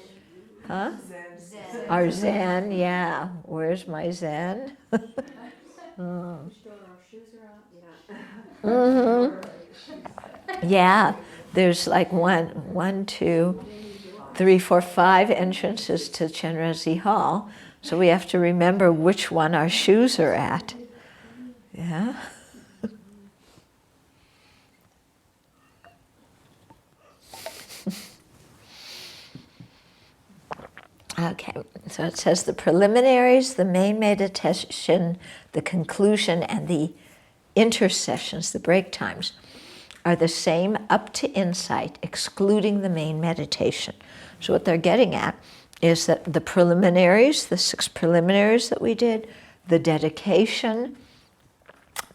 Zen. our Zen, yeah. Where's my Zen? Store our shoes around. Yeah. Mm-hmm. Yeah, there's like one, two, 3, 4, 5 entrances to Chenrezig Hall. So we have to remember which one our shoes are at. Yeah? Okay, so it says the preliminaries, the main meditation, the conclusion, and the intercessions, the break times, are the same up to insight, excluding the main meditation. So what they're getting at is that the preliminaries, the 6 preliminaries that we did, the dedication,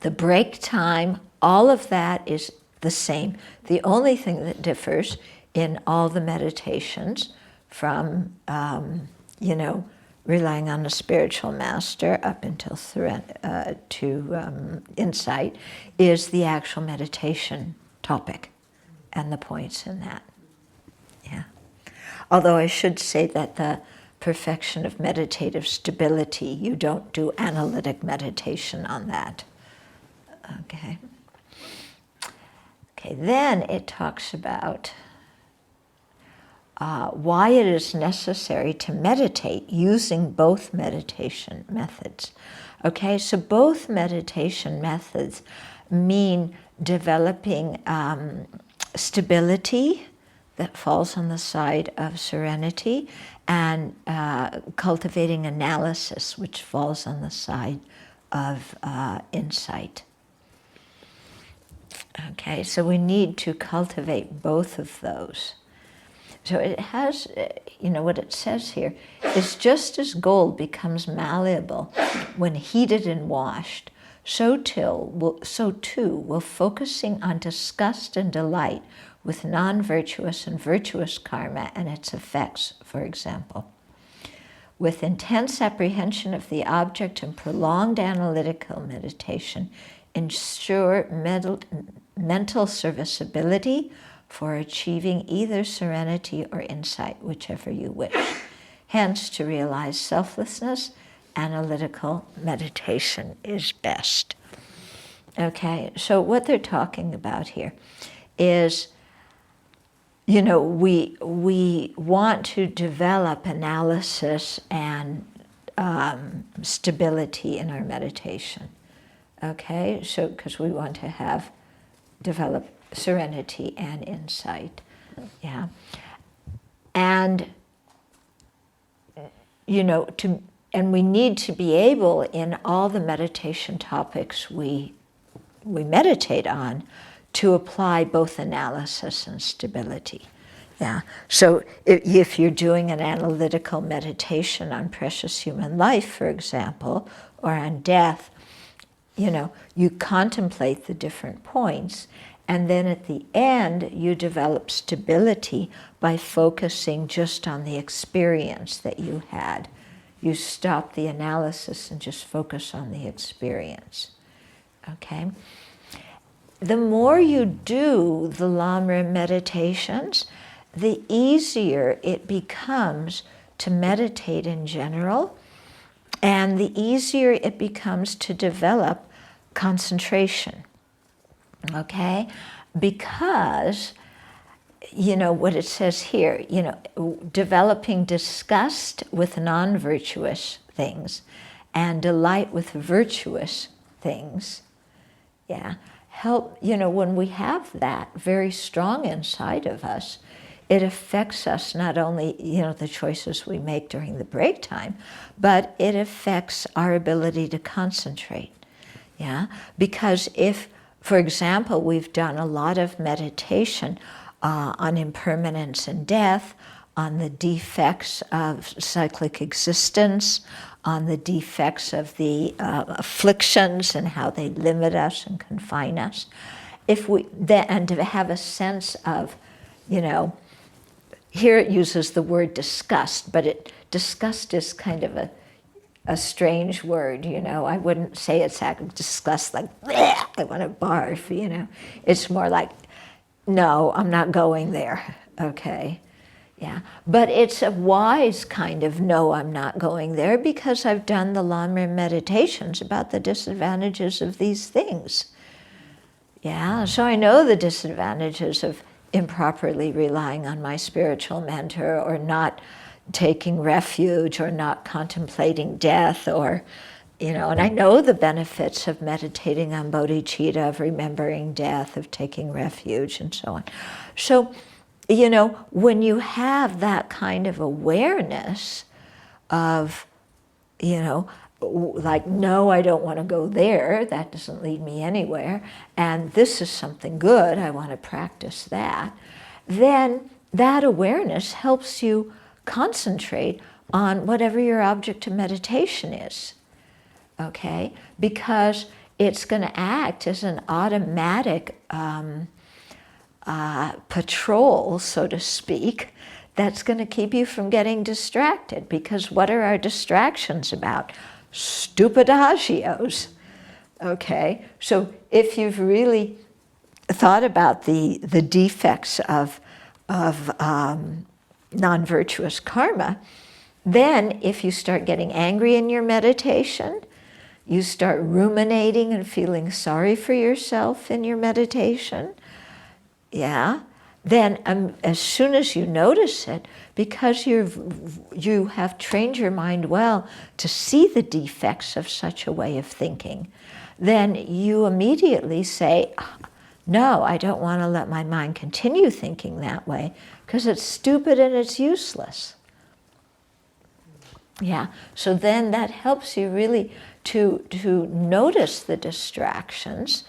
the break time, all of that is the same. The only thing that differs in all the meditations from, relying on a spiritual master up until insight is the actual meditation topic and the points in that. Yeah. Although I should say that the perfection of meditative stability, you don't do analytic meditation on that. Okay. Okay, then it talks about why it is necessary to meditate using both meditation methods. Okay, so both meditation methods mean developing stability that falls on the side of serenity, and cultivating analysis, which falls on the side of insight. Okay, so we need to cultivate both of those. So it has, what it says here is just as gold becomes malleable when heated and washed, so too will focusing on disgust and delight with non-virtuous and virtuous karma and its effects, for example. With intense apprehension of the object and prolonged analytical meditation, ensure mental serviceability for achieving either serenity or insight, whichever you wish. Hence, to realize selflessness, analytical meditation is best. Okay, so what they're talking about here is, we want to develop analysis and stability in our meditation. Okay, so because we want to develop serenity and insight, yeah, and and we need to be able in all the meditation topics we meditate on to apply both analysis and stability. Yeah. So if you're doing an analytical meditation on precious human life, for example, or on death, you contemplate the different points, and then at the end, you develop stability by focusing just on the experience that you had. You stop the analysis and just focus on the experience. Okay? The more you do the Lamrim meditations, the easier it becomes to meditate in general, and the easier it becomes to develop concentration. Okay? Because, what it says here, developing disgust with non-virtuous things and delight with virtuous things, yeah, help, when we have that very strong inside of us, it affects us not only, the choices we make during the break time, but it affects our ability to concentrate, yeah? Because if, for example, we've done a lot of meditation on impermanence and death, on the defects of cyclic existence, on the defects of the afflictions and how they limit us and confine us. And to have a sense of, here it uses the word disgust, but disgust is kind of a strange word, I wouldn't say it's disgust like, I want to barf, It's more like, no, I'm not going there, okay? Yeah, but it's a wise kind of no, I'm not going there, because I've done the Lamrim meditations about the disadvantages of these things. Yeah, so I know the disadvantages of improperly relying on my spiritual mentor, or not taking refuge, or not contemplating death, or, you know, and I know the benefits of meditating on bodhicitta, of remembering death, of taking refuge, and so on. So, you know, when you have that kind of awareness of, you know, like, no, I don't want to go there, that doesn't lead me anywhere, and this is something good, I want to practice that, then that awareness helps you concentrate on whatever your object of meditation is, okay? Because it's going to act as an automatic patrol, so to speak, that's going to keep you from getting distracted. Because what are our distractions about? Stupid adagios, okay? So if you've really thought about the defects of non-virtuous karma, then if you start getting angry in your meditation, you start ruminating and feeling sorry for yourself in your meditation, yeah, then as soon as you notice it, because you have trained your mind well to see the defects of such a way of thinking, then you immediately say, no, I don't want to let my mind continue thinking that way, because it's stupid and it's useless. Yeah, so then that helps you really to notice the distractions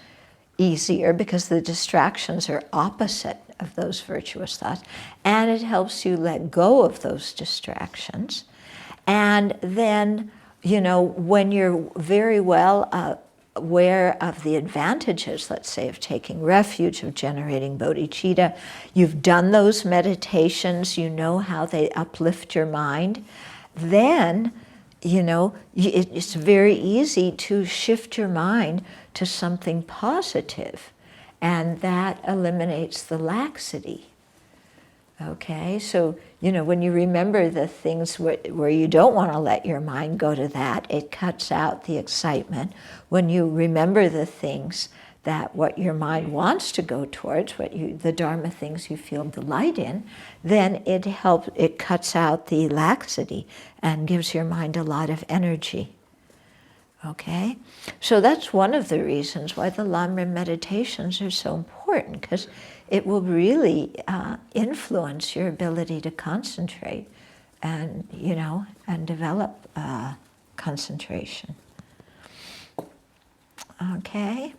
easier, because the distractions are opposite of those virtuous thoughts, and it helps you let go of those distractions. And then, you know, when you're very well aware of the advantages, let's say, of taking refuge, of generating bodhicitta, you've done those meditations, you know how they uplift your mind, then, you know, it's very easy to shift your mind to something positive, and that eliminates the laxity. Okay, so, you know, when you remember the things where you don't want to let your mind go to that, it cuts out the excitement. When you remember the things that what your mind wants to go towards, the Dharma things you feel delight in, then it cuts out the laxity and gives your mind a lot of energy. Okay, so that's one of the reasons why the Lamrim meditations are so important, because it will really influence your ability to concentrate and, you know, and develop concentration. Okay.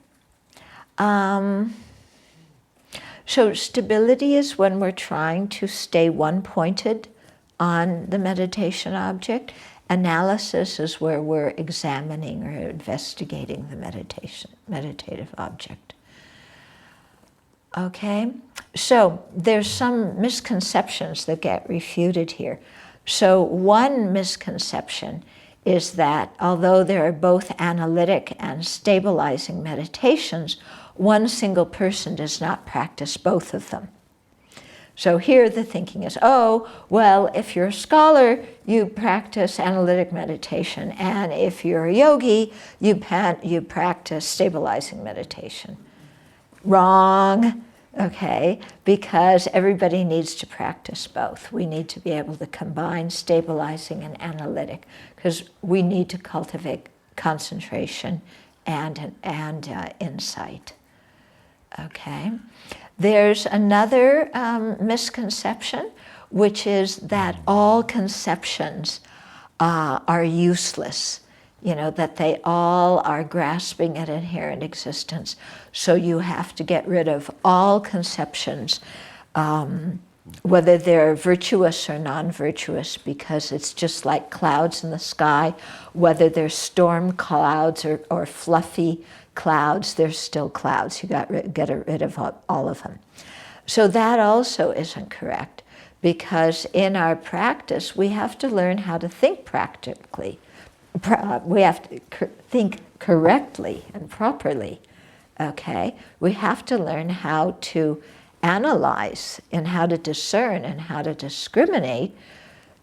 So stability is when we're trying to stay one-pointed on the meditation object. Analysis is where we're examining or investigating the meditative object. Okay, so there's some misconceptions that get refuted here. So one misconception is that although there are both analytic and stabilizing meditations, one single person does not practice both of them. So here the thinking is, oh, well, if you're a scholar, you practice analytic meditation, and if you're a yogi, you practice stabilizing meditation. Wrong, okay, because everybody needs to practice both. We need to be able to combine stabilizing and analytic, because we need to cultivate concentration and insight. Okay. There's another misconception, which is that all conceptions are useless, you know, that they all are grasping at inherent existence. So you have to get rid of all conceptions, whether they're virtuous or non-virtuous, because it's just like clouds in the sky. Whether they're storm clouds or fluffy clouds, they're still clouds. You got to get rid of all of them. So that also isn't correct, because in our practice, we have to learn how to think practically. We have to think correctly and properly, okay? We have to learn how to analyze and how to discern and how to discriminate,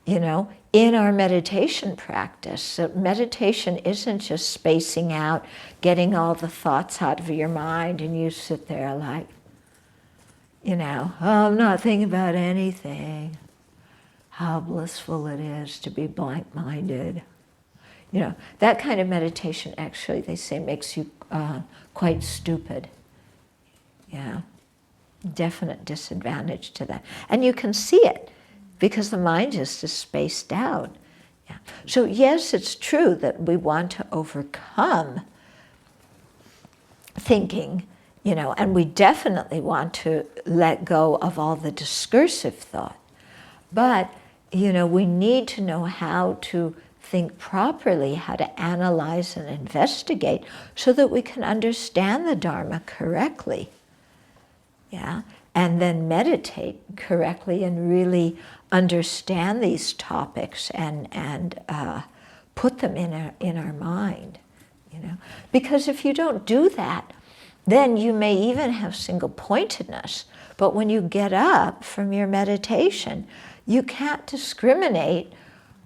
you know, in our meditation practice. So meditation isn't just spacing out, getting all the thoughts out of your mind, and you sit there like, You know, oh, I'm not thinking about anything. How blissful it is to be blank-minded. You know, that kind of meditation actually, they say, makes you quite stupid. Yeah, definite disadvantage to that. And you can see it because the mind just is spaced out. Yeah. So yes, it's true that we want to overcome thinking, you know, and we definitely want to let go of all the discursive thought. But, you know, we need to know how to think properly, how to analyze and investigate so that we can understand the Dharma correctly. Yeah, and then meditate correctly and really understand these topics and put them in our mind, you know. Because if you don't do that, then you may even have single-pointedness, but when you get up from your meditation, you can't discriminate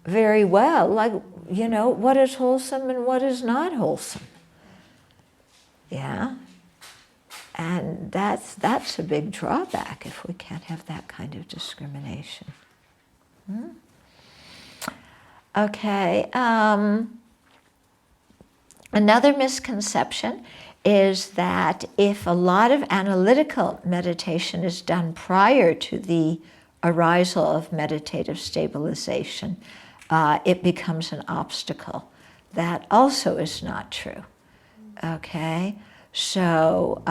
very well, like, you know, what is wholesome and what is not wholesome. Yeah. And that's a big drawback if we can't have that kind of discrimination. Okay. Another misconception is that if a lot of analytical meditation is done prior to the arisal of meditative stabilization, it becomes an obstacle. That also is not true. Okay? So,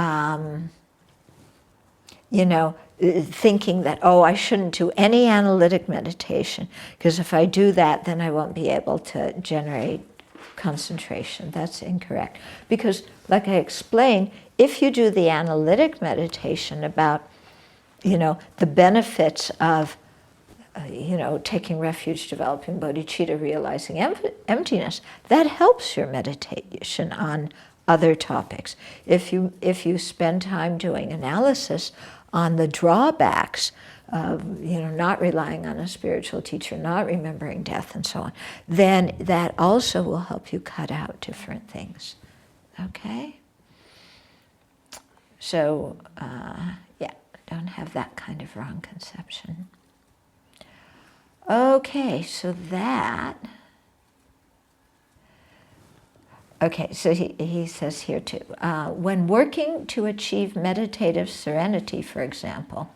you know, thinking that, oh, I shouldn't do any analytic meditation, because if I do that, then I won't be able to generate concentration. That's incorrect. Because, like I explained, if you do the analytic meditation about, you know, the benefits of, you know, taking refuge, developing bodhicitta, realizing emptiness, that helps your meditation on other topics. If you spend time doing analysis on the drawbacks of, you know, not relying on a spiritual teacher, not remembering death, and so on, then that also will help you cut out different things. Okay? So, yeah, don't have that kind of wrong conception. Okay, so that... Okay, so he says here too, when working to achieve meditative serenity, for example,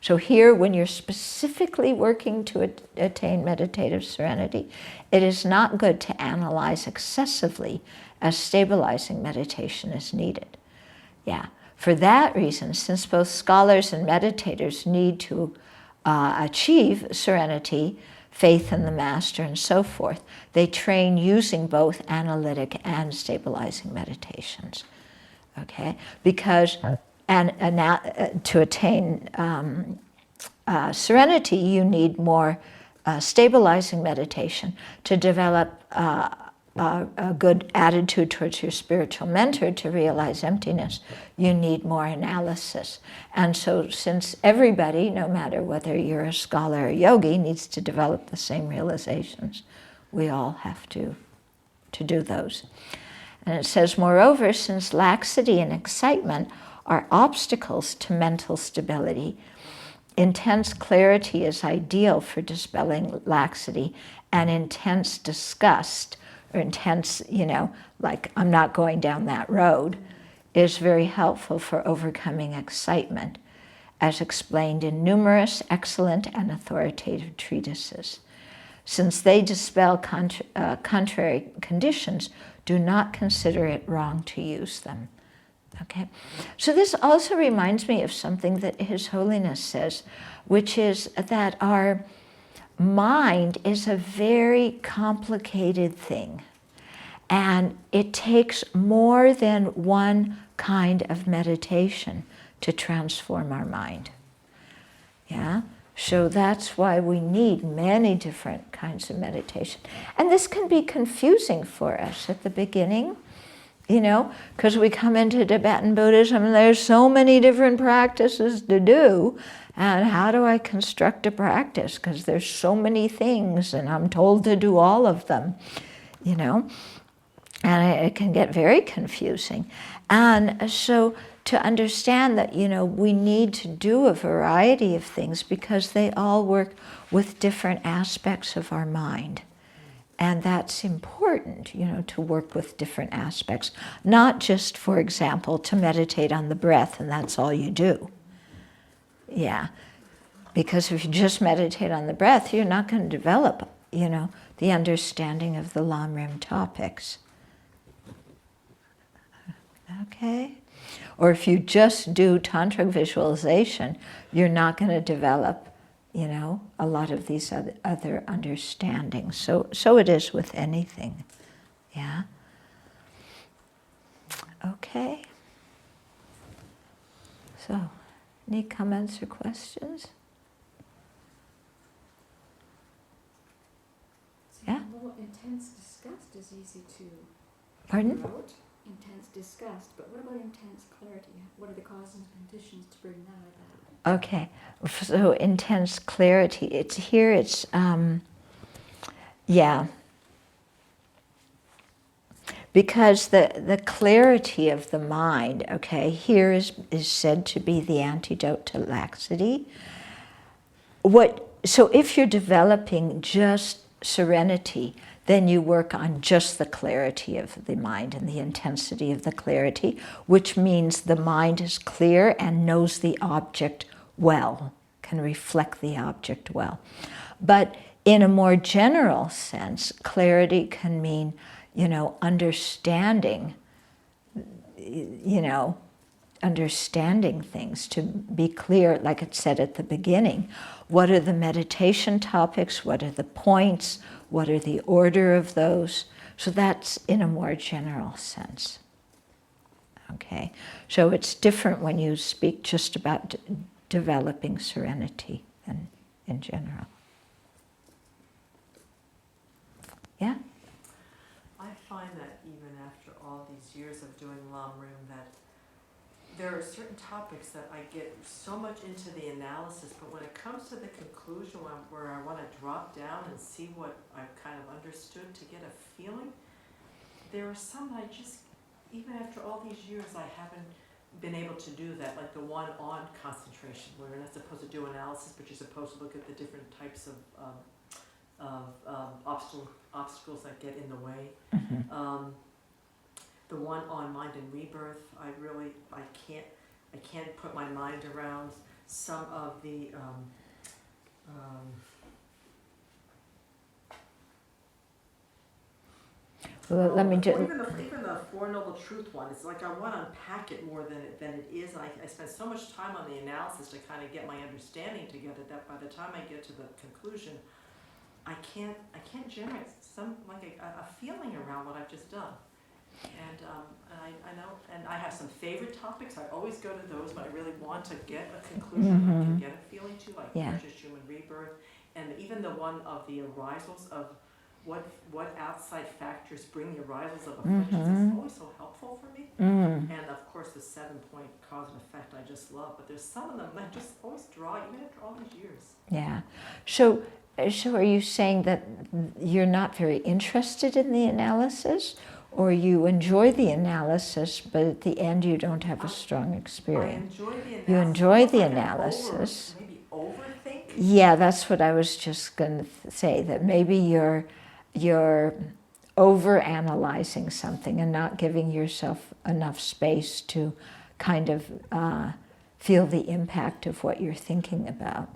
so here when you're specifically working to attain meditative serenity, it is not good to analyze excessively, as stabilizing meditation is needed. Yeah, for that reason, since both scholars and meditators need to achieve serenity, faith in the master, and so forth, they train using both analytic and stabilizing meditations. Okay, because to attain serenity, you need more stabilizing meditation. To develop a good attitude towards your spiritual mentor, to realize emptiness, you need more analysis. And so since everybody, no matter whether you're a scholar or yogi, needs to develop the same realizations, we all have to do those. And it says, moreover, since laxity and excitement are obstacles to mental stability, intense clarity is ideal for dispelling laxity, and intense disgust, or intense, you know, like I'm not going down that road, is very helpful for overcoming excitement, as explained in numerous excellent and authoritative treatises. Since they dispel contrary conditions, do not consider it wrong to use them. Okay, so this also reminds me of something that His Holiness says, which is that our mind is a very complicated thing, and it takes more than one kind of meditation to transform our mind. Yeah, so that's why we need many different kinds of meditation. And this can be confusing for us at the beginning, you know, because we come into Tibetan Buddhism and there's so many different practices to do. And how do I construct a practice? Because there's so many things and I'm told to do all of them, you know. And it can get very confusing. And so to understand that, you know, we need to do a variety of things because they all work with different aspects of our mind. And that's important, you know, to work with different aspects. Not just, for example, to meditate on the breath and that's all you do. Yeah. Because if you just meditate on the breath, you're not going to develop, you know, the understanding of the Lamrim topics. Okay? Or if you just do tantric visualization, you're not going to develop, you know, a lot of these other understandings. So it is with anything. Yeah? Okay. So, any comments or questions? Yeah? A little intense disgust is easy to Pardon? figure out. Intense disgust, but what about intense clarity? What are the causes and conditions to bring that about? Okay, so intense clarity. It's here. It's yeah, because the clarity of the mind. Okay, here is said to be the antidote to laxity. So if you're developing just serenity, then you work on just the clarity of the mind and the intensity of the clarity, which means the mind is clear and knows the object well, can reflect the object well. But in a more general sense, clarity can mean, you know, understanding, you know, understanding things, to be clear, like it said at the beginning. What are the meditation topics? What are the points? What are the order of those? So that's in a more general sense. Okay, so it's different when you speak just about developing serenity than in general. Yeah? I find that even after all these years of doing Lamrim, that there are certain topics that I get so much into the analysis, but when it comes to the conclusion where I want to drop down and see what I've kind of understood to get a feeling, there are some that I just, even after all these years, I haven't been able to do that, like the one on concentration, where you're not supposed to do analysis, but you're supposed to look at the different types of obstacles that get in the way. Mm-hmm. The one on mind and rebirth, I can't put my mind around some of the Well, let me just. even the Four Noble Truth one. It's like I want to unpack it more than it is, and I spend so much time on the analysis to kind of get my understanding together that by the time I get to the conclusion, I can't generate some like a feeling around what I've just done. And I know, and I have some favorite topics. I always go to those, but I really want to get a conclusion, I can get a feeling to, like conscious human rebirth, and even the one of the arisals of what outside factors bring the arisals of afflictions is always so helpful for me. And of course, the 7-point cause and effect I just love. But there's some of them that just always draw, even after all these years. Yeah. So are you saying that you're not very interested in the analysis? Or you enjoy the analysis, but at the end you don't have a strong experience? I enjoy the analysis. You enjoy the analysis. Maybe overthink? Yeah, that's what I was just going to say, that maybe you're over-analyzing something and not giving yourself enough space to kind of feel the impact of what you're thinking about.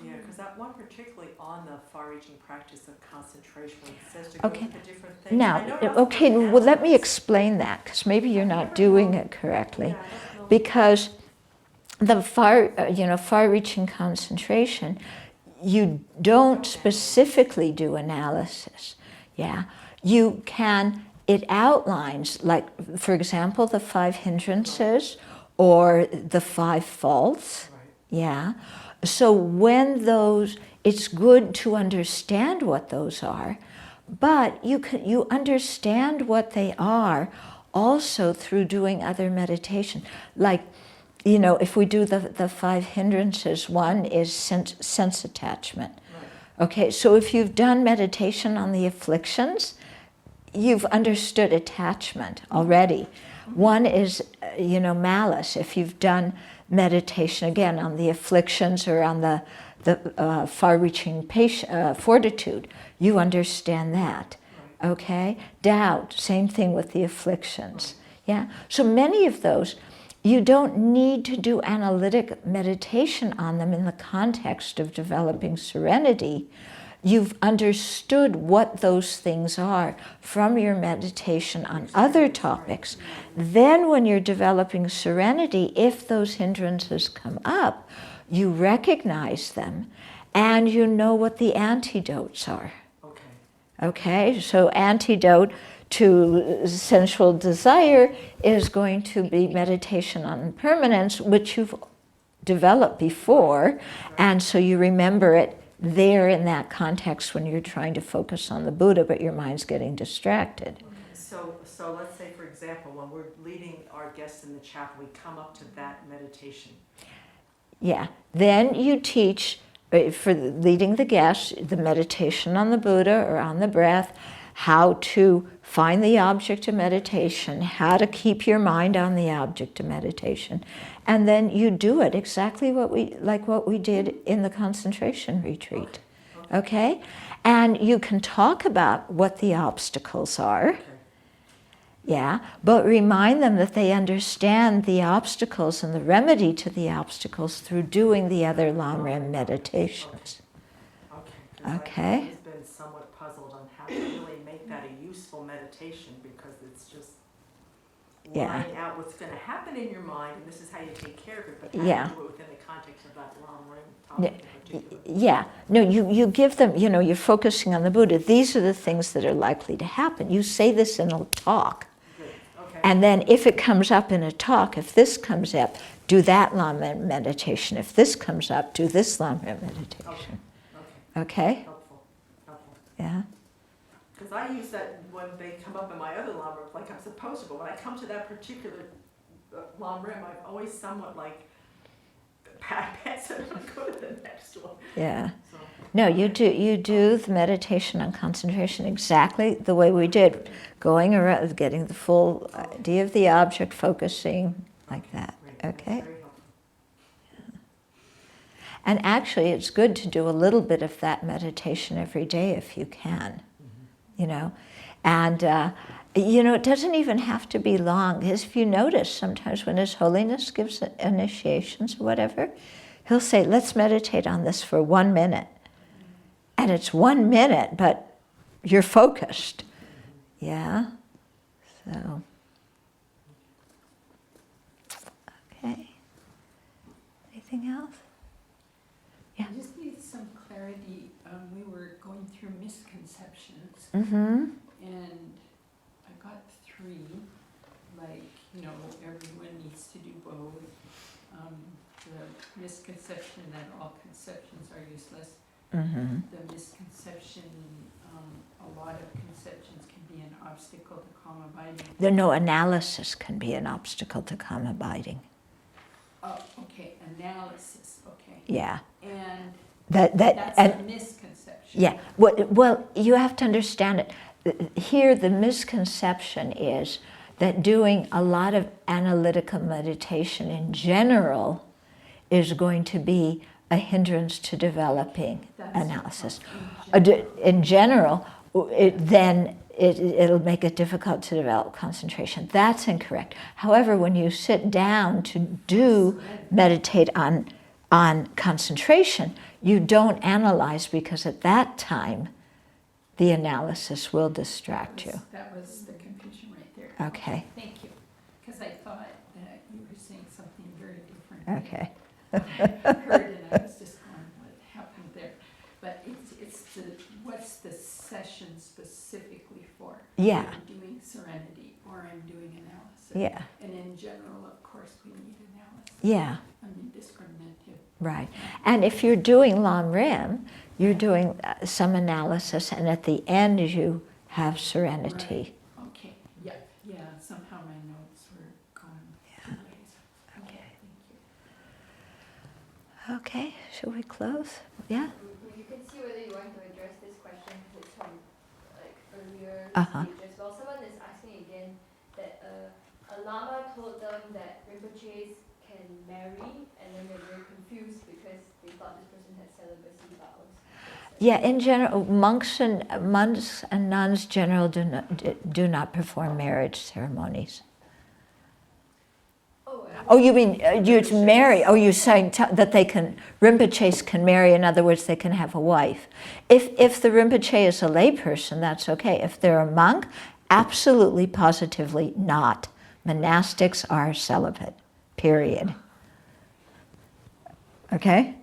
Yeah, because that one particularly on the far-reaching practice of concentration, when it says to go into different things. Now, okay, well, let me explain that, because maybe you're not doing it correctly. Because the far-reaching concentration, you don't specifically do analysis. Yeah, you can. It outlines, like, for example, the 5 hindrances or the 5 faults. Yeah. So when those, it's good to understand what those are, but you understand what they are also through doing other meditation. Like, you know, if we do the 5 hindrances, one is sense attachment. Okay, so if you've done meditation on the afflictions, you've understood attachment already. One is, malice. If you've done meditation, again, on the afflictions or on the far-reaching fortitude, you understand that, okay? Doubt, same thing with the afflictions, yeah? So many of those, you don't need to do analytic meditation on them in the context of developing serenity. You've understood what those things are from your meditation on other topics. Then when you're developing serenity, if those hindrances come up, you recognize them and you know what the antidotes are. Okay, so antidote to sensual desire is going to be meditation on impermanence, which you've developed before, and so you remember it there in that context when you're trying to focus on the Buddha, but your mind's getting distracted. So let's say, for example, when we're leading our guests in the chapel, we come up to that meditation. Yeah, then you teach, for leading the guests, the meditation on the Buddha or on the breath, how to find the object of meditation, how to keep your mind on the object of meditation. And then you do it exactly what we did in the concentration retreat. Okay? And you can talk about what the obstacles are. Yeah, but remind them that they understand the obstacles and the remedy to the obstacles through doing the other Lamrim meditations. Okay. I've always been somewhat puzzled on how to really make that a useful meditation, because it's just laying out what's going to happen in your mind, and this is how you take care of it, but how to do it within the context of that Lamrim topic in particular. Yeah, no, you give them, you're focusing on the Buddha. These are the things that are likely to happen. You say this in a talk. And then if it comes up in a talk, if this comes up, do that Lamrim meditation. If this comes up, do this Lamrim meditation. Okay? Helpful. Yeah? Because I use that when they come up in my other Lamrim, like I'm supposed to, but when I come to that particular Lamrim, I'm always somewhat like, pass it and go to the next one. Yeah. So, No, you do the meditation on concentration exactly the way we did, going around, getting the full idea of the object, focusing like that. Okay? And actually, it's good to do a little bit of that meditation every day if you can, And, it doesn't even have to be long. Because if you notice, sometimes when His Holiness gives initiations or whatever, he'll say, let's meditate on this for 1 minute. And it's 1 minute, but you're focused. Yeah? So, okay. Anything else? Yeah. I just need some clarity. We were going through misconceptions, Mm-hmm. and I got 3, like, everyone needs to do both. The misconception that all conceptions are useless. Mm-hmm. The misconception, a lot of conceptions can be an obstacle to calm abiding. No, analysis can be an obstacle to calm abiding. Oh, okay, analysis, okay. Yeah. And That's a misconception. Yeah. Well, you have to understand it. Here, the misconception is that doing a lot of analytical meditation in general is going to be a hindrance to developing analysis. In general, it'll make it difficult to develop concentration. That's incorrect. However, when you sit down to meditate on concentration, you don't analyze, because at that time, the analysis will distract you. That was the confusion right there. Okay. Thank you. Because I thought that you were saying something very different. Okay. I heard and I was just going, what happened there? But what's the session specifically for? Yeah. I'm doing serenity or I'm doing analysis. Yeah. And in general, of course, we need analysis. Yeah. I mean, discriminative. Right. And if you're doing Lamrim, you're doing some analysis, and at the end you have serenity. Right. Okay. Yeah. Yeah. Somehow my notes were gone. Yeah. Okay. Thank you. Okay. Shall we close? Yeah. You can see whether you want to address this question, because it's from earlier Uh-huh. speeches. Well, someone is asking again that a a Lama told them that Rinpoches can marry, and then they were confused because they thought this person had celibacy vows. Yeah, in general, monks and nuns general do not perform marriage ceremonies. Oh, you mean you marry? Oh, you're saying that they can, Rinpoches can marry. In other words, they can have a wife. If the Rinpoche is a layperson, that's okay. If they're a monk, absolutely, positively not. Monastics are celibate. Period. Okay.